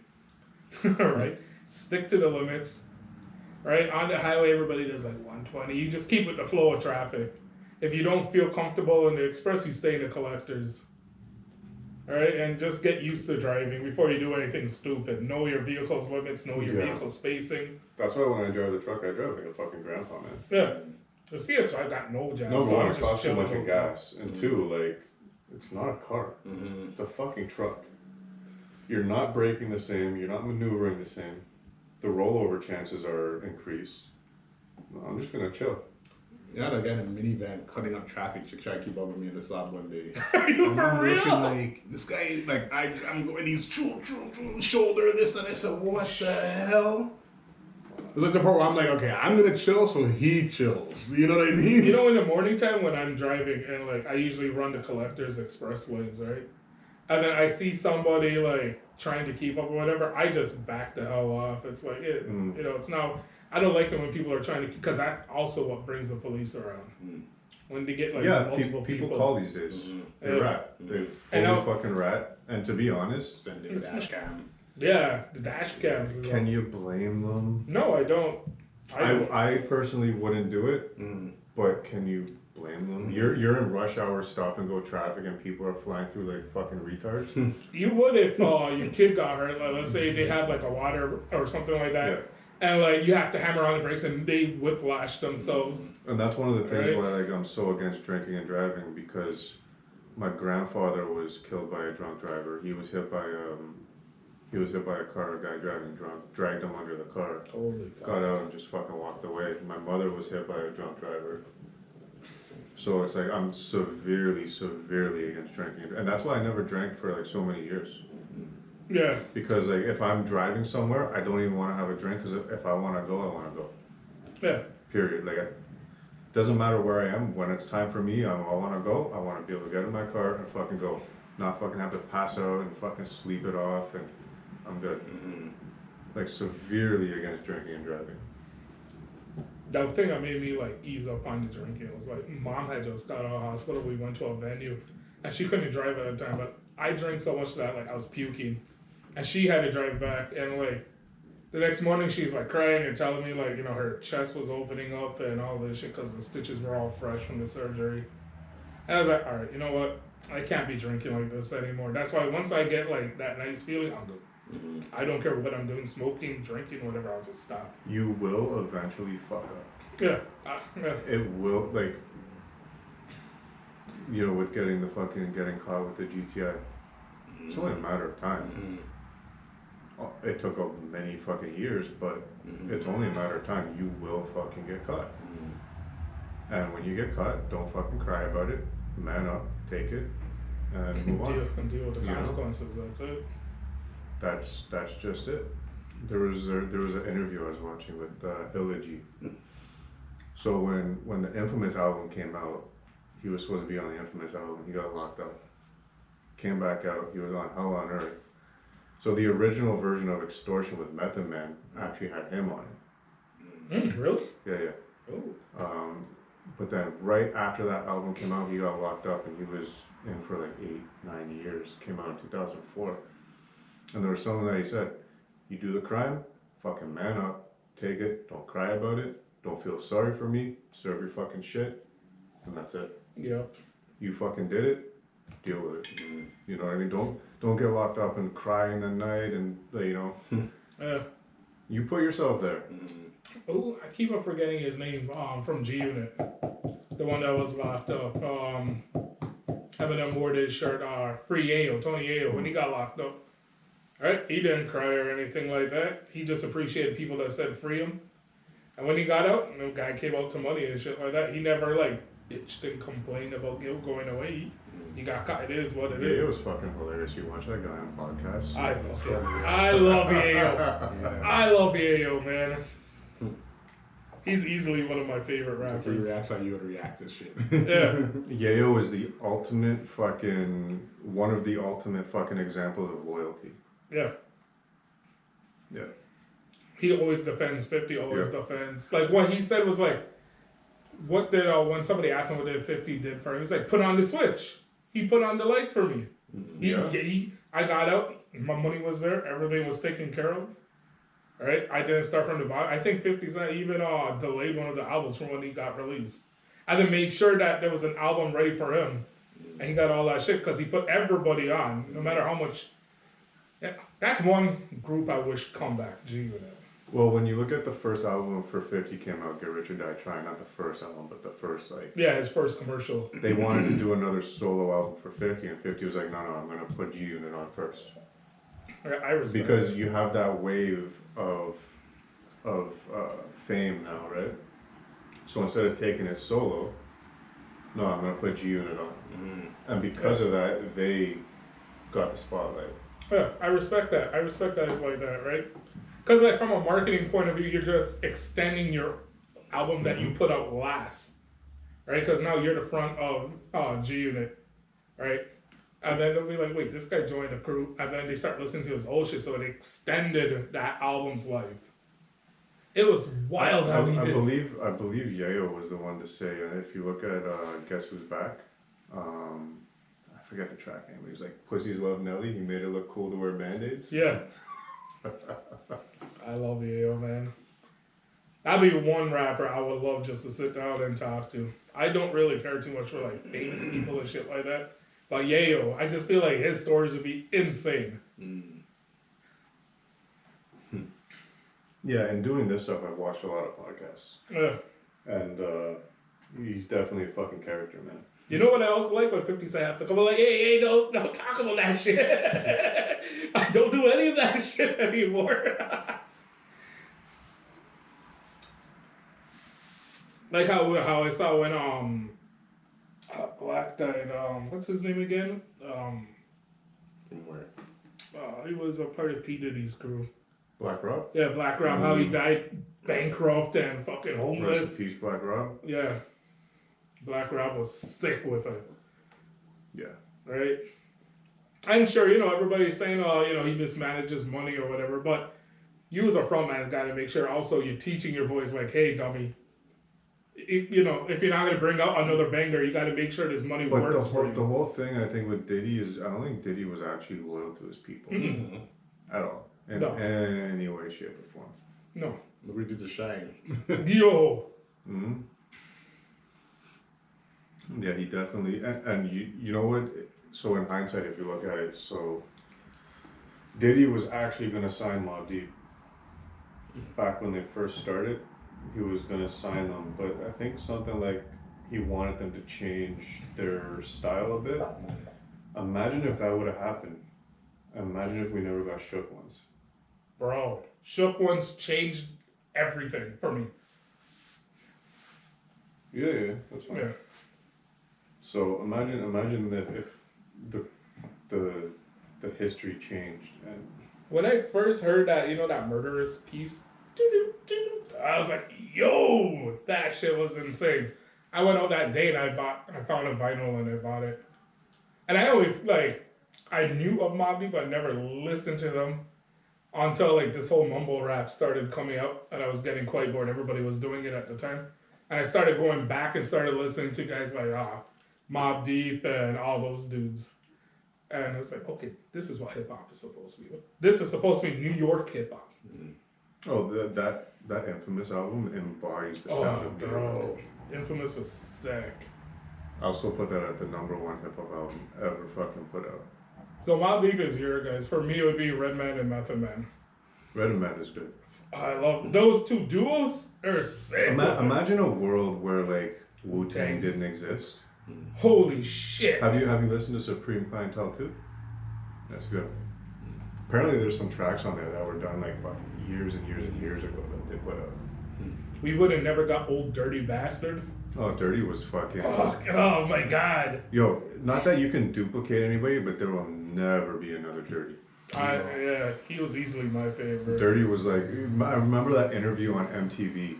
Right? Stick to the limits. Right? On the highway, everybody does like 120. You just keep with the flow of traffic. If you don't feel comfortable in the express, you stay in the collectors. Alright? And just get used to driving before you do anything stupid. Know your vehicle's limits, know your vehicle's spacing. That's why when I drive the truck, I drive like a fucking grandpa, man. Yeah. The CX5 got no jam. Number so one, I'm it just costs too chilling much in with gas. And two, like, it's not a car. It's a fucking truck. You're not braking the same. You're not maneuvering the same. The rollover chances are increased. No, I'm just gonna chill. Yeah, that guy in a minivan cutting up traffic to try to keep up with me in the stop one day. Are you for I'm real? looking like this guy, like I'm going, he's shoulder this and I said, what the hell? It's like the part where I'm like, okay, I'm gonna chill, so he chills. You know what I mean? You know, in the morning time when I'm driving and like I usually run the collectors express lanes, right? And then I see somebody like trying to keep up or whatever, I just back the hell off. It's like it's now. I don't like it when people are trying to, because that's also what brings the police around. When they get like multiple people call these days. They rat. They fully fucking rat. And to be honest, Send in the dash cam. Yeah, the dash cams. Can you blame them? No, I don't. I personally wouldn't do it, but can you blame them? You're in rush hour stop and go traffic and people are flying through like fucking retards. You would if your kid got hurt. Like, let's say they have like a water or something like that. Yeah. And like you have to hammer on the brakes and they whiplash themselves. And that's one of the things Right. why like I'm so against drinking and driving, because my grandfather was killed by a drunk driver. He was hit by a car, a guy driving drunk, dragged him under the car. Holy fuck. Got out and just fucking walked away. My mother was hit by a drunk driver. So it's like I'm severely against drinking. And that's why I never drank for like so many years. Yeah. Because like if I'm driving somewhere, I don't even want to have a drink, because if I want to go, I want to go. Yeah. Period. Like it doesn't matter where I am. When it's time for me, I want to go. I want to be able to get in my car and fucking go. Not fucking have to pass out and fucking sleep it off, and I'm good. Like severely against drinking and driving. The thing that made me like ease up on the drinking was like mom had just got out of hospital. We went to a venue and she couldn't drive at the time, but I drank so much that like I was puking. And she had to drive back, and like the next morning she's like crying and telling me like her chest was opening up and all this shit because the stitches were all fresh from the surgery. And I was like, all right, you know what? I can't be drinking like this anymore. That's why once I get like that nice feeling, I'm good. I don't care what I'm doing, smoking, drinking, whatever. I'll just stop. You will eventually fuck up. Yeah. It will, like, with getting caught with the GTI. It's only a matter of time. It took many fucking years, but it's only a matter of time. You will fucking get caught. And when you get caught, don't fucking cry about it. Man up, take it, and move on. Deal with the consequences. That's it. That's just it. There was an interview I was watching with Illigi. So when the Infamous album came out, he was supposed to be on the Infamous album. He got locked up. Came back out. He was on Hell on Earth. So the original version of Extortion with Method Man actually had him on it. Really? Yeah. Oh. But then right after that album came out, he got locked up and he was in for like 8-9 years. Came out in 2004. And there was something that he said, you do the crime, fucking man up, take it, don't cry about it, don't feel sorry for me, serve your fucking shit, and that's it. Yep. You fucking did it, deal with it. You know what I mean? Don't get locked up and cry in the night and, Yeah. You put yourself there. Oh, I keep on forgetting his name from G Unit. The one that was locked up. Eminem wore this shirt, Free Yayo, Tony Yayo, when he got locked up. Right? He didn't cry or anything like that. He just appreciated people that said free him. And when he got out, the guy came out to money and shit like that. He never like bitched and complained about going away. He got caught. It is what it is. It was fucking hilarious. You watch that guy on podcasts. I love Yayo. Yeah. I love Yayo, man. He's easily one of my favorite If he rappers. reacts how you would react to shit. Yeah. Yayo is the ultimate fucking, one of the ultimate fucking examples of loyalty. Yeah. Yeah. He always defends 50, always Yeah. defends. Like, what he said was like, what did, when somebody asked him what did 50 did for him, he's like, put on the switch. He put on the lights for me. Yeah. I got out, my money was there, everything was taken care of. Right? I didn't start from the bottom. I think 50 Cent even delayed one of the albums from when he got released. And then made sure that there was an album ready for him. And he got all that shit because he put everybody on, no matter how much. Yeah, that's one group I wish come back. G-Unit. Well, when you look at the first album for 50 came out, Get Rich or Die Trying, not the first album, but the first, like, Yeah, his first commercial. they wanted to do another solo album for 50, and 50 was like, no, I'm going to put G-Unit on first. I respect Because it. you have that wave of fame now, right? So instead of taking it solo, no, I'm going to put G-Unit on. And because of that, they got the spotlight. Yeah, I respect that. I respect that it's like that, right? Because like from a marketing point of view, you're just extending your album that you put out last, right? Because now you're the front of G-Unit, right? And then they'll be like, wait, this guy joined the crew. And then they start listening to his old shit, so it extended that album's life. It was wild how he I did. believe Yayo was the one to say, and if you look at Guess Who's Back, I forget the track name, but he was like, Pussies Love Nelly, he made it look cool to wear Band-Aids. Yeah. I love Yayo, man. That'd be one rapper I would love just to sit down and talk to. I don't really care too much for like famous people and shit like that. But Yayo, I just feel like his stories would be insane. Yeah, and doing this stuff, I've watched a lot of podcasts. Yeah. And he's definitely a fucking character, man. You know what I also like? When 50 Cent have to come like, hey, don't talk about that shit. I don't do any of that shit anymore. Like how I saw when Black died. What's his name again? From where? He was a part of P Diddy's crew. Black Rob? Yeah, Black Rob. How he died bankrupt and fucking Rest homeless. in peace, Black Rob. Yeah, Black Rob was sick with it. Yeah. Right? I'm sure, everybody's saying, he mismanages money or whatever, but you as a frontman got to make sure also you're teaching your boys, like, hey, dummy, if you're not going to bring out another banger, you got to make sure this money But works for the you. whole thing, I think, with Diddy is, I don't think Diddy was actually loyal to his people. At all. In No. any way, shape, or form. No. Look what he did to Shine. Yo. Hmm. Yeah, he definitely, and you know what? So in hindsight, if you look at it, so Diddy was actually going to sign Mobb Deep back when they first started. He was going to sign them, but I think something like he wanted them to change their style a bit. Imagine if that would have happened. Imagine if we never got Shook Ones. Bro, Shook Ones changed everything for me. Yeah, that's fine. Yeah. So imagine that if the history changed and When I first heard that, that murderous piece, I was like, yo, that shit was insane. I went out that day and I found a vinyl and I bought it. And I always, I knew of Mobb Deep, but I never listened to them until, this whole mumble rap started coming out and I was getting quite bored. Everybody was doing it at the time. And I started going back and started listening to guys like Mobb Deep and all those dudes. And I was like, okay, this is what hip hop is supposed to be. This is supposed to be New York hip hop. that Infamous album embodies the sound of New York. bro. Infamous was sick. I also put that at the #1 hip hop album ever fucking put out. So Mobb Deep is your guys. For me, it would be Redman and Method Man. Red and Mad is good. I love those two duos. Are sick. Imagine a world where Wu-Tang didn't exist. Holy shit. Have you listened to Supreme Clientele too? That's good. Apparently, there's some tracks on there that were done like fucking years and years and years ago that they put out. We would have never got Old Dirty Bastard. Oh, Dirty was fucking. Oh my god. Yo, not that you can duplicate anybody, but there will never be another Dirty. Yeah, he was easily my favorite. Dirty was like, I remember that interview on MTV,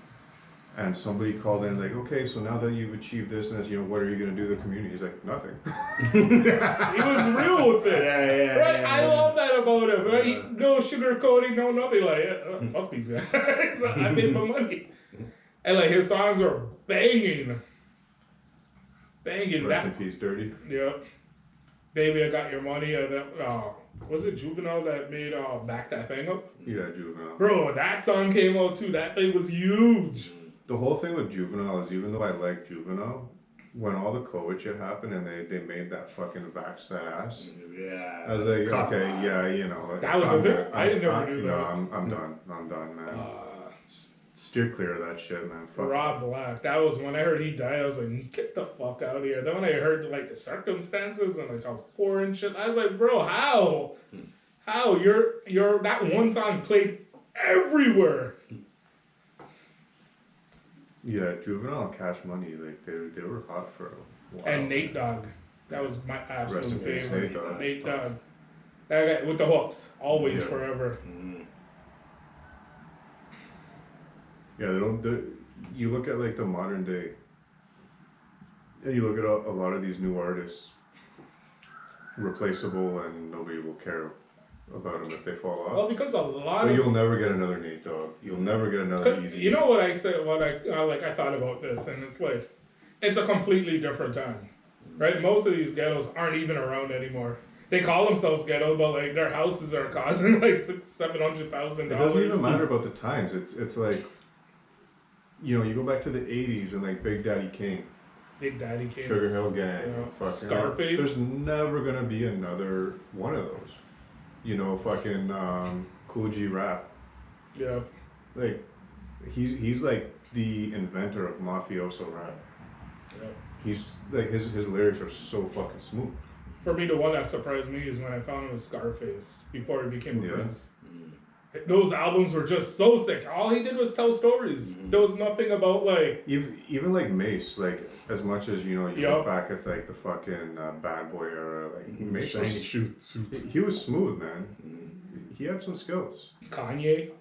and somebody called in like, okay, so now that you've achieved this and this, what are you gonna do to the community? He's like, nothing. He was real with it. Yeah. Right, I love that about him. Right? No sugarcoating, no nothing. Like, fuck these guys. I made my money. And like his songs are banging. Rest in peace, Dirty. Yep. Baby, I got your money. Was it Juvenile that made Back That Thing Up? Yeah, Juvenile. Bro, that song came out too. That thing was huge. The whole thing with Juvenile is, even though I like Juvenile, when all the COVID shit happened and they made that fucking vax that ass, Yeah. I was like, Come okay, on. yeah, That was I'm a bit. good. I didn't never I'm- do No, that. I'm done, man. Steer clear of that shit, man. Fuck. Rob Black. That was when I heard he died. I was like, get the fuck out of here. Then when I heard like the circumstances and like how poor and shit, I was like, bro, how? How? You're that one song played everywhere. Yeah, Juvenile and Cash Money, like they were hot for a while. And Nate Dogg. That was my Rest absolute in peace, favorite. Nate Dogg. Nate Dogg. That guy with the hooks. Always, Yeah. forever. Yeah, you look at like the modern day, and you look at a lot of these new artists, replaceable, and nobody will care about them if they fall off. Well, because a lot But of you'll never get another Nate Dogg. You'll never get another Easy. you know what I said? What I thought about this, and it's like, it's a completely different time, right? Most of these ghettos aren't even around anymore. They call themselves ghettos, but like their houses are costing like $600,000-$700,000. It doesn't even matter about the times. It's like, you go back to the '80s and like Big Daddy Kane, Big Daddy Kane, Sugar Hill Gang, fucking, Scarface. There's never gonna be another one of those. Fucking Cool G Rap. Yeah. Like, he's like the inventor of mafioso rap. Yeah. He's like his lyrics are so fucking smooth. For me, the one that surprised me is when I found him was Scarface before he became a Yeah. Prince. Those albums were just so sick. All he did was tell stories. There was nothing about like. Even like Mace, like as much as you Yup. look back at like the fucking Bad Boy era, like Mace Shiny was, suits. he was smooth, man. He had some skills. Kanye,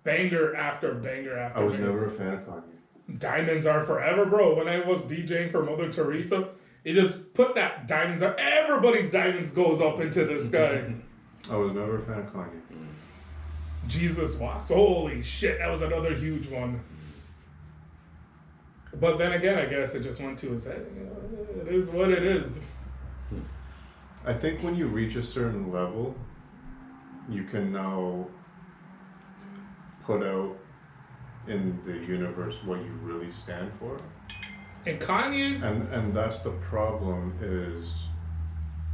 banger after banger after I was banger. never a fan of Kanye. Diamonds Are Forever, bro. When I was DJing for Mother Teresa, he just put that diamonds are. Everybody's diamonds goes up into the sky. I was never a fan of Kanye. Jesus Walks. Holy shit, that was another huge one. But then again, I guess it just went to his head. It is what it is. I think when you reach a certain level, you can now put out in the universe what you really stand for. And Kanye's. And that's the problem is,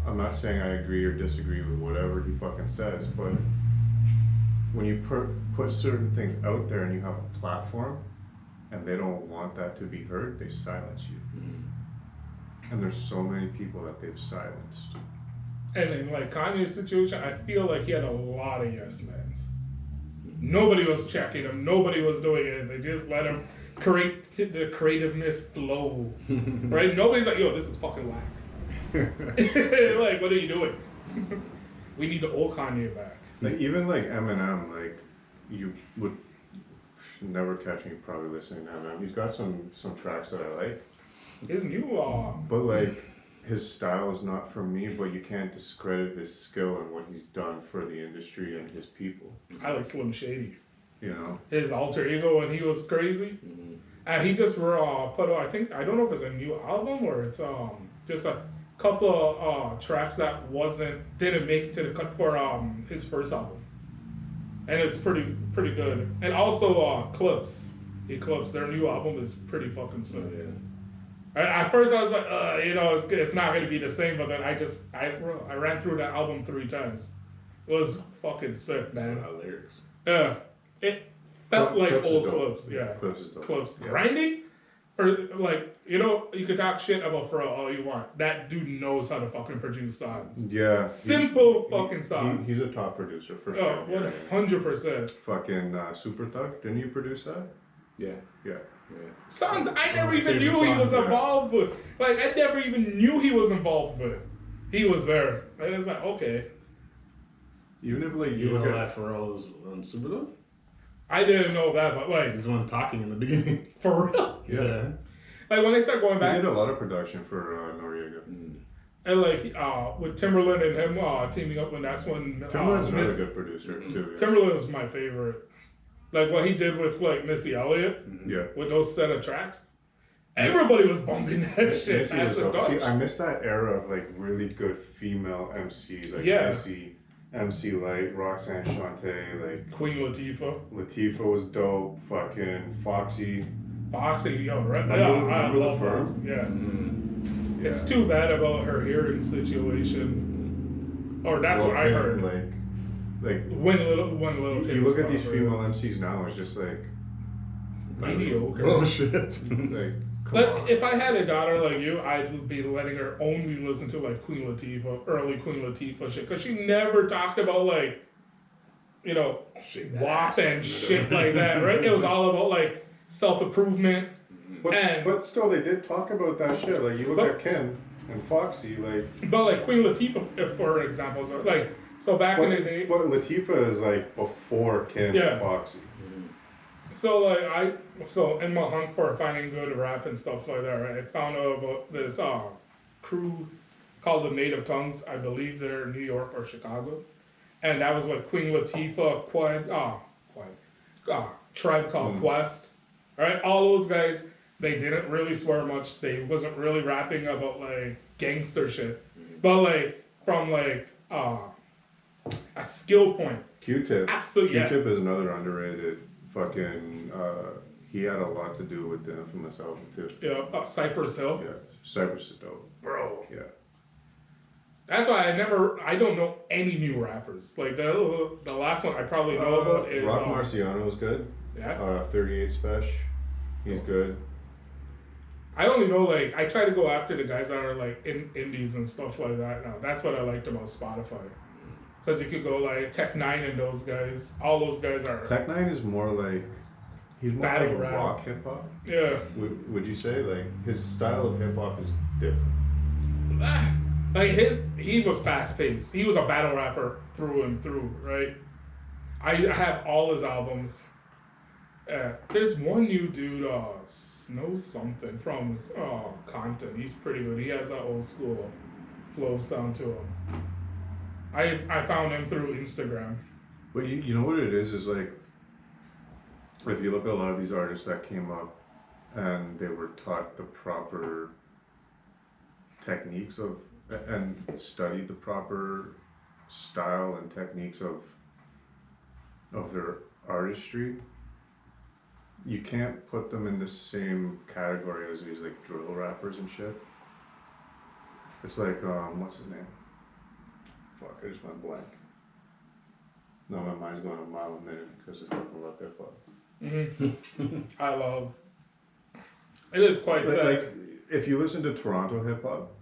I'm not saying I agree or disagree with whatever he fucking says, but when you put certain things out there and you have a platform and they don't want that to be heard, they silence you. And there's so many people that they've silenced. And in like Kanye's situation, I feel like he had a lot of yes mans. Nobody was checking him. Nobody was doing it. They just let him create the creativeness flow. Right? Nobody's like, yo, this is fucking whack. Like, what are you doing? We need the old Kanye back. Like even like Eminem, like you would never catch me probably listening to Eminem. He's got some tracks that I like, His new but like his style is not for me. But you can't discredit his skill and what he's done for the industry and his people. I like Slim Shady. His alter ego when he was crazy. And he just put out, I don't know if it's a new album or it's just a couple of tracks that didn't make it to the cut for his first album. And it's pretty good. And also Clips. Eclipse, their new album is pretty fucking sick. At first I was like, it's not gonna be the same, but then I ran through that album 3 times. It was fucking sick, man. Lyrics. Yeah. It felt like Clips is old dope. Clips, yeah. Clips is dope. Clips. Yeah. Grinding? For like, you know, you could talk shit about Pharrell all you want. That dude knows how to fucking produce songs. Yeah. Simple fucking songs. He's a top producer for Oh, sure. 100%. Fucking Super Thug. Didn't you produce that? Yeah. Yeah. Songs I Some never of my even knew favorite he was songs, yeah. involved with. Like, I never even knew he was involved with. He was there. And it's like, okay. Even if like You you know look at that Pharrell is on Superdome? I didn't know that, but like, He's the one talking in the beginning. for real. Yeah. Like, when I start going he back, did a lot of production for Noriega. and like, with Timberland and him teaming up, when that's when Timbaland's another Miss- good producer too. Yeah. Timberland was my favorite. Like, what he did with, like, Missy Elliott, Yeah. with those set of tracks. Everybody was bumping that shit. Missy As was a dope. See, Dutch. I miss that era of like really good female MCs like Yeah. Missy, MC Light, Roxanne Shante, like Queen Latifah. Latifah was dope. Fucking Foxy. Foxy, yo, right? Remember- Yeah, I remember The love Firm? Foxy. Yeah. Yeah. It's too bad about her hearing situation. Or that's what I Well, heard. Like When little you kid look was at these probably- female MCs now, it's just like mediocre. Oh shit. like come But on. if I had a daughter like you, I'd be letting her only listen to like Queen Latifah, early Queen Latifah shit, because she never talked about like, you know, Shake that WAP ass. and shit like that, right? It was all about like self-improvement. and- But still, they did talk about that shit. Like you look But- at Kim and Foxy, like. But like Queen Latifah, for example, so like so back in the day. But Latifah is like before Kim Yeah. and Foxy. So like so in my hunt for finding good rap and stuff like that, right, I found out about this crew called the Native Tongues. I believe they're New York or Chicago, and that was like Queen Latifah, Tribe Called Quest, right? All those guys, they didn't really swear much. They wasn't really rapping about like gangster shit, but like from like a skill point. Q-Tip. Absolutely, yeah. Q-Tip is another underrated fucking. He had a lot to do with the infamous album too. Yeah, Cypress Hill. Yeah, Cypress is dope. Bro. Yeah. That's why I don't know any new rappers. Like the last one I probably know about is Rock Marciano is good. yeah. 38 Special. He's good. I only know like I try to go after the guys that are like in indies and stuff like that. Now that's what I liked about Spotify, because you could go like Tech Nine and those guys. All those guys are Tech Nine is more like he's more Battle like rap. rock hip hop. yeah. Would you say like his style of hip hop is different? Like he was fast paced. He was a battle rapper through and through, right? I have all his albums. There's one new dude, Snow something from Compton. He's pretty good. He has that old school flow sound to him. I found him through Instagram. But you know what it is like if you look at a lot of these artists that came up and they were taught the proper techniques of and studied the proper style and techniques of their artistry, you can't put them in the same category as these like drill rappers and shit. It's like what's his name? Fuck, I just went blank. No, my mind's going a mile a minute because I fucking love hip hop. I love. It is quite sad. Like, if you listen to Toronto hip hop,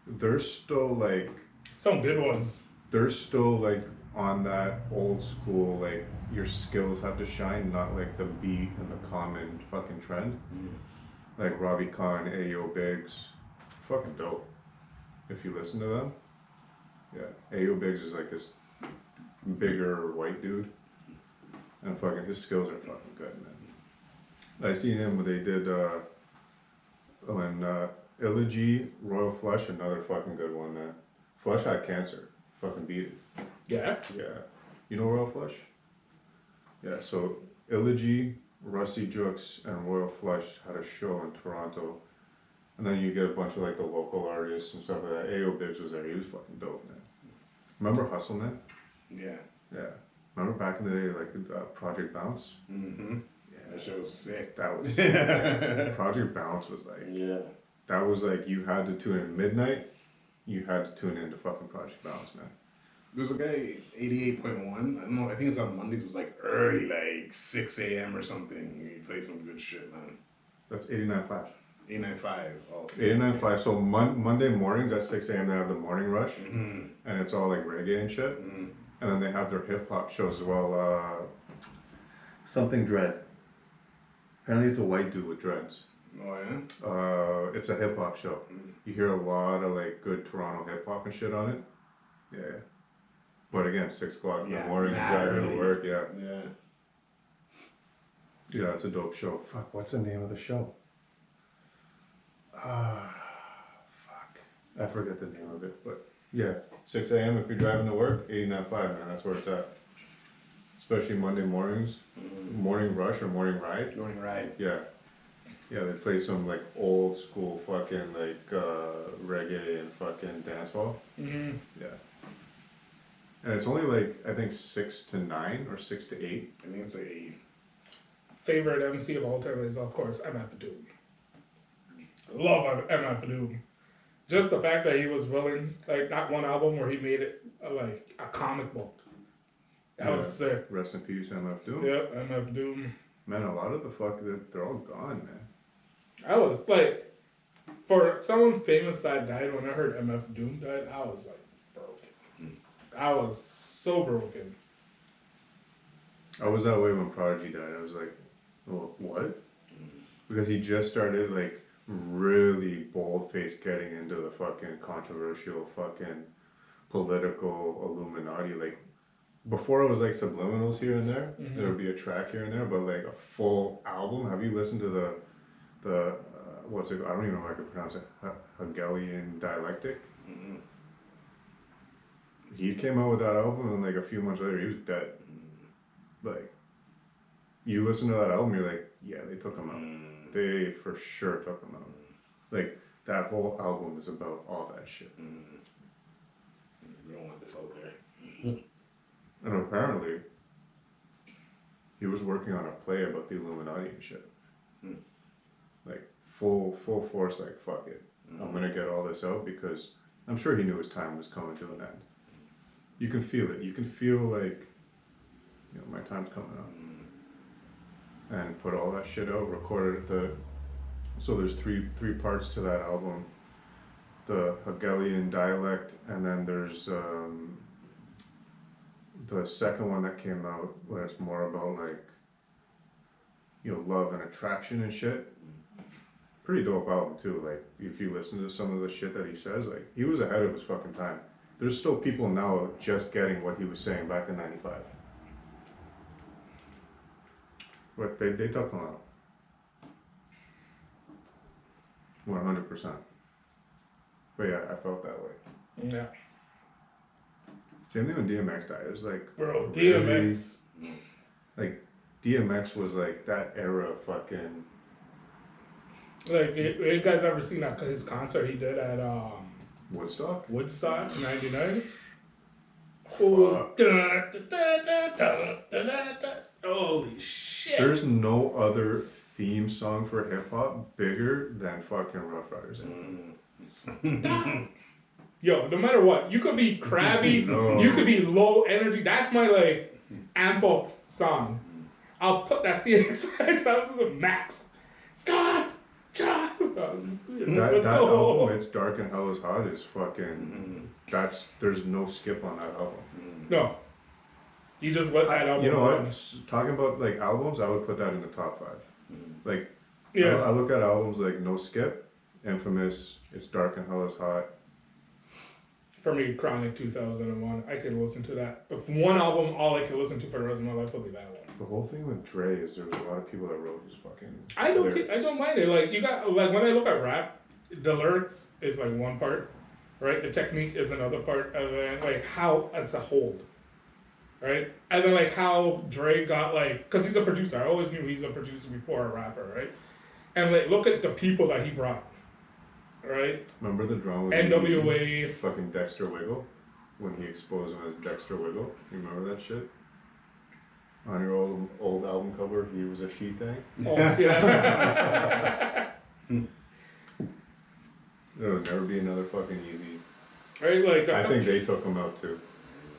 they're still like Some good ones. they're still like on that old school, like your skills have to shine, not like the beat and the common fucking trend. Like Robbie Khan, Ayo Biggs, fucking dope. If you listen to them, yeah, Ayo Biggs is like this bigger white dude, and fucking his skills are fucking good, man. I seen him when they did when Elegy, Royal Flush, another fucking good one, man. Flush had cancer, fucking beat it. Yeah. Yeah. You know Royal Flush? Yeah, so Elegy, Rusty Jooks, and Royal Flush had a show in Toronto. And then you get a bunch of like the local artists and stuff like that. Ayo Biggs was there. He was fucking dope, man. Remember Hustle Man? Yeah. Yeah. Remember back in the day, like Project Bounce? Mm-hmm. Yeah, that show was sick. That was Project Bounce was like, Yeah. that was like you had to tune in midnight. You had to tune in to fucking Project Bounce, man. There's a guy, 88.1. I don't know, I think it's on Mondays. It was like early, like 6 a.m. or something. He played some good shit, man. That's 89.5. 89.5. Okay. 89.5. So Monday mornings at 6 a.m. they have the morning rush, Mm-hmm. and it's all like reggae and shit. Mm-hmm. And then they have their hip hop shows as well. Something Dread. Apparently, it's a white dude with dreads. Oh yeah. It's a hip hop show. You hear a lot of like good Toronto hip hop and shit on it. Yeah. But again, 6 o'clock in the morning, driving to work. Yeah. Yeah. Yeah, it's a dope show. Fuck, what's the name of the show? Fuck. I forget the name of it, but yeah, 6 a.m. if you're driving to work, 89.5, man, that's where it's at. Especially Monday mornings, morning rush or morning ride. Morning ride. Yeah. Yeah, they play some like old school fucking like reggae and fucking dancehall. Mm-hmm. Yeah. And it's only like, I think 6 to 9 or 6 to 8. I think it's like 8. Favorite MC of all time is, of course, MF Doom. Love MF Doom. Just the fact that he was willing, like that one album where he made it like a comic book. That was sick. Rest in peace, MF Doom. Yep, MF Doom. Man, a lot of the fuck, they're all gone, man. I was like, for someone famous that died, when I heard MF Doom died, I was like broken. I was so broken. I was that way when Prodigy died. I was like, well, what? Because he just started like really bold-faced getting into the fucking controversial fucking political Illuminati. Like before it was like subliminals here and there. There would be a track here and there, but like a full album. Have you listened to the what's it? I don't even know how I can pronounce it. Hegelian Dialectic. Mm-hmm. He came out with that album, and like a few months later, he was dead. Like, you listen to that album, you're like, yeah, they took him out. They for sure took him out. Like, that whole album is about all that shit. We don't want this out there. And apparently, he was working on a play about the Illuminati and shit. Like, full force, like, fuck it. I'm gonna get all this out because I'm sure he knew his time was coming to an end. You can feel it. You can feel like, you know, my time's coming up. And put all that shit out, recorded so there's three parts to that album. The Hegelian dialect, and then there's the second one that came out where it's more about like, you know, love and attraction and shit. Pretty dope album too. Like if you listen to some of the shit that he says, like he was ahead of his fucking time. There's still people now just getting what he was saying back in '95. But they took him out. 100%. But yeah, I felt that way. Yeah. Same thing when DMX died. It was like, Bro, really, DMX. like DMX was like that era of fucking. Like, you guys ever seen that his concert he did at Woodstock? Woodstock in '99? Oh, holy shit! There's no other theme song for hip hop bigger than fucking Rough Riders. Yo, no matter what, you could be crabby, No. you could be low energy. That's my like amp up song. I'll put that CX sounds to the max. Stop! Stop! That Let's go. album, It's Dark and Hell is Hot, is fucking. There's no skip on that album. No. You just let that album You know run. what? Talking about like albums, I would put that in the top 5. Like, Yeah. I look at albums like No Skip, Infamous, It's Dark and Hell is Hot. For me, Chronic 2001, I could listen to that. If one album, all I could listen to for the rest of my life will be that one. The whole thing with Dre is there was a lot of people that wrote his fucking. I lyrics. don't mind it. Like you got like when I look at rap, the lyrics is like one part, right? The technique is another part, and then like how it's a whole, right? And then like how Dre got like, cause he's a producer. I always knew he's a producer before a rapper, right? And like look at the people that he brought, right? Remember the drama with NWA. fucking Dexter Wiggle when he exposed him as Dexter Wiggle? You remember that shit? On your old album cover, he was a she thing. Oh yeah. There would never be another fucking Easy. Right, like I think they took him out too.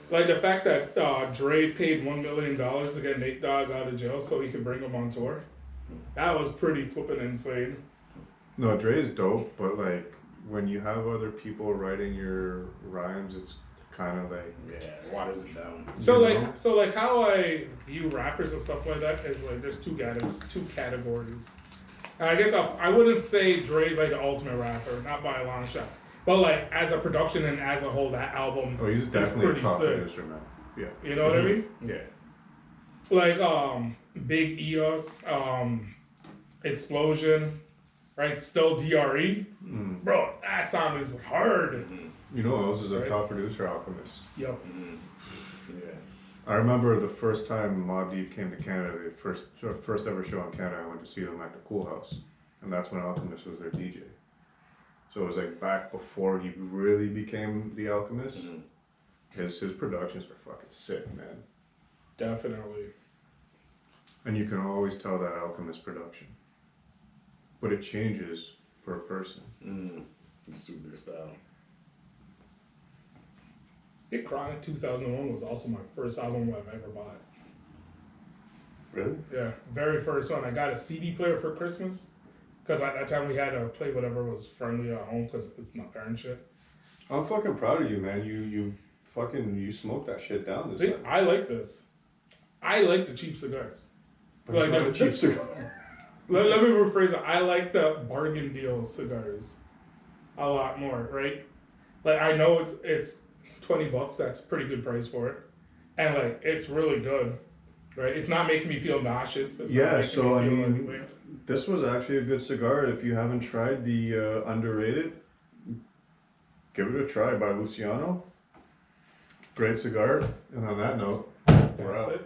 like the fact that Dre paid $1 million to get Nate Dogg out of jail so he could bring him on tour. That was pretty flippin' insane. No, Dre is dope, but like when you have other people writing your rhymes, it's kind of like Yeah, waters it down. So like how I view rappers and stuff like that is like there's two categories. And I guess I wouldn't say Dre's like the ultimate rapper, not by a long shot. But like as a production and as a whole, that album oh, he's is definitely a pretty top sick. producer, man. Yeah, You know what I mean? Yeah. Like Big EOS, Explosion, right? Still DRE. Bro, that song is hard. you know who else is a Right. top producer? Alchemist. Yo. Yeah. I remember the first time Mobb Deep came to Canada, the first ever show in Canada, I went to see them at the Cool House, and that's when Alchemist was their DJ. So it was like back before he really became the Alchemist. His productions are fucking sick, man. Definitely. And you can always tell that Alchemist production, but it changes per person. Super style. I think Chronic 2001 was also my first album I've ever bought. Really? Yeah, very first one. I got a CD player for Christmas because at that time we had to play whatever was friendly at home because it's my parents' shit. I'm fucking proud of you, man. You smoked that shit down this See, time. I like this. I like the cheap cigars. But it's not a cheap cigar. Let me rephrase it. I like the bargain deal cigars a lot more, right? Like I know it's $20. That's a pretty good price for it, and like it's really good, right? It's not making me feel nauseous. It's not Yeah, making so me I feel mean, anything. this was actually a good cigar. If you haven't tried the Underrated, give it a try by Luciano. Great cigar. And on that note, we're That's out. it.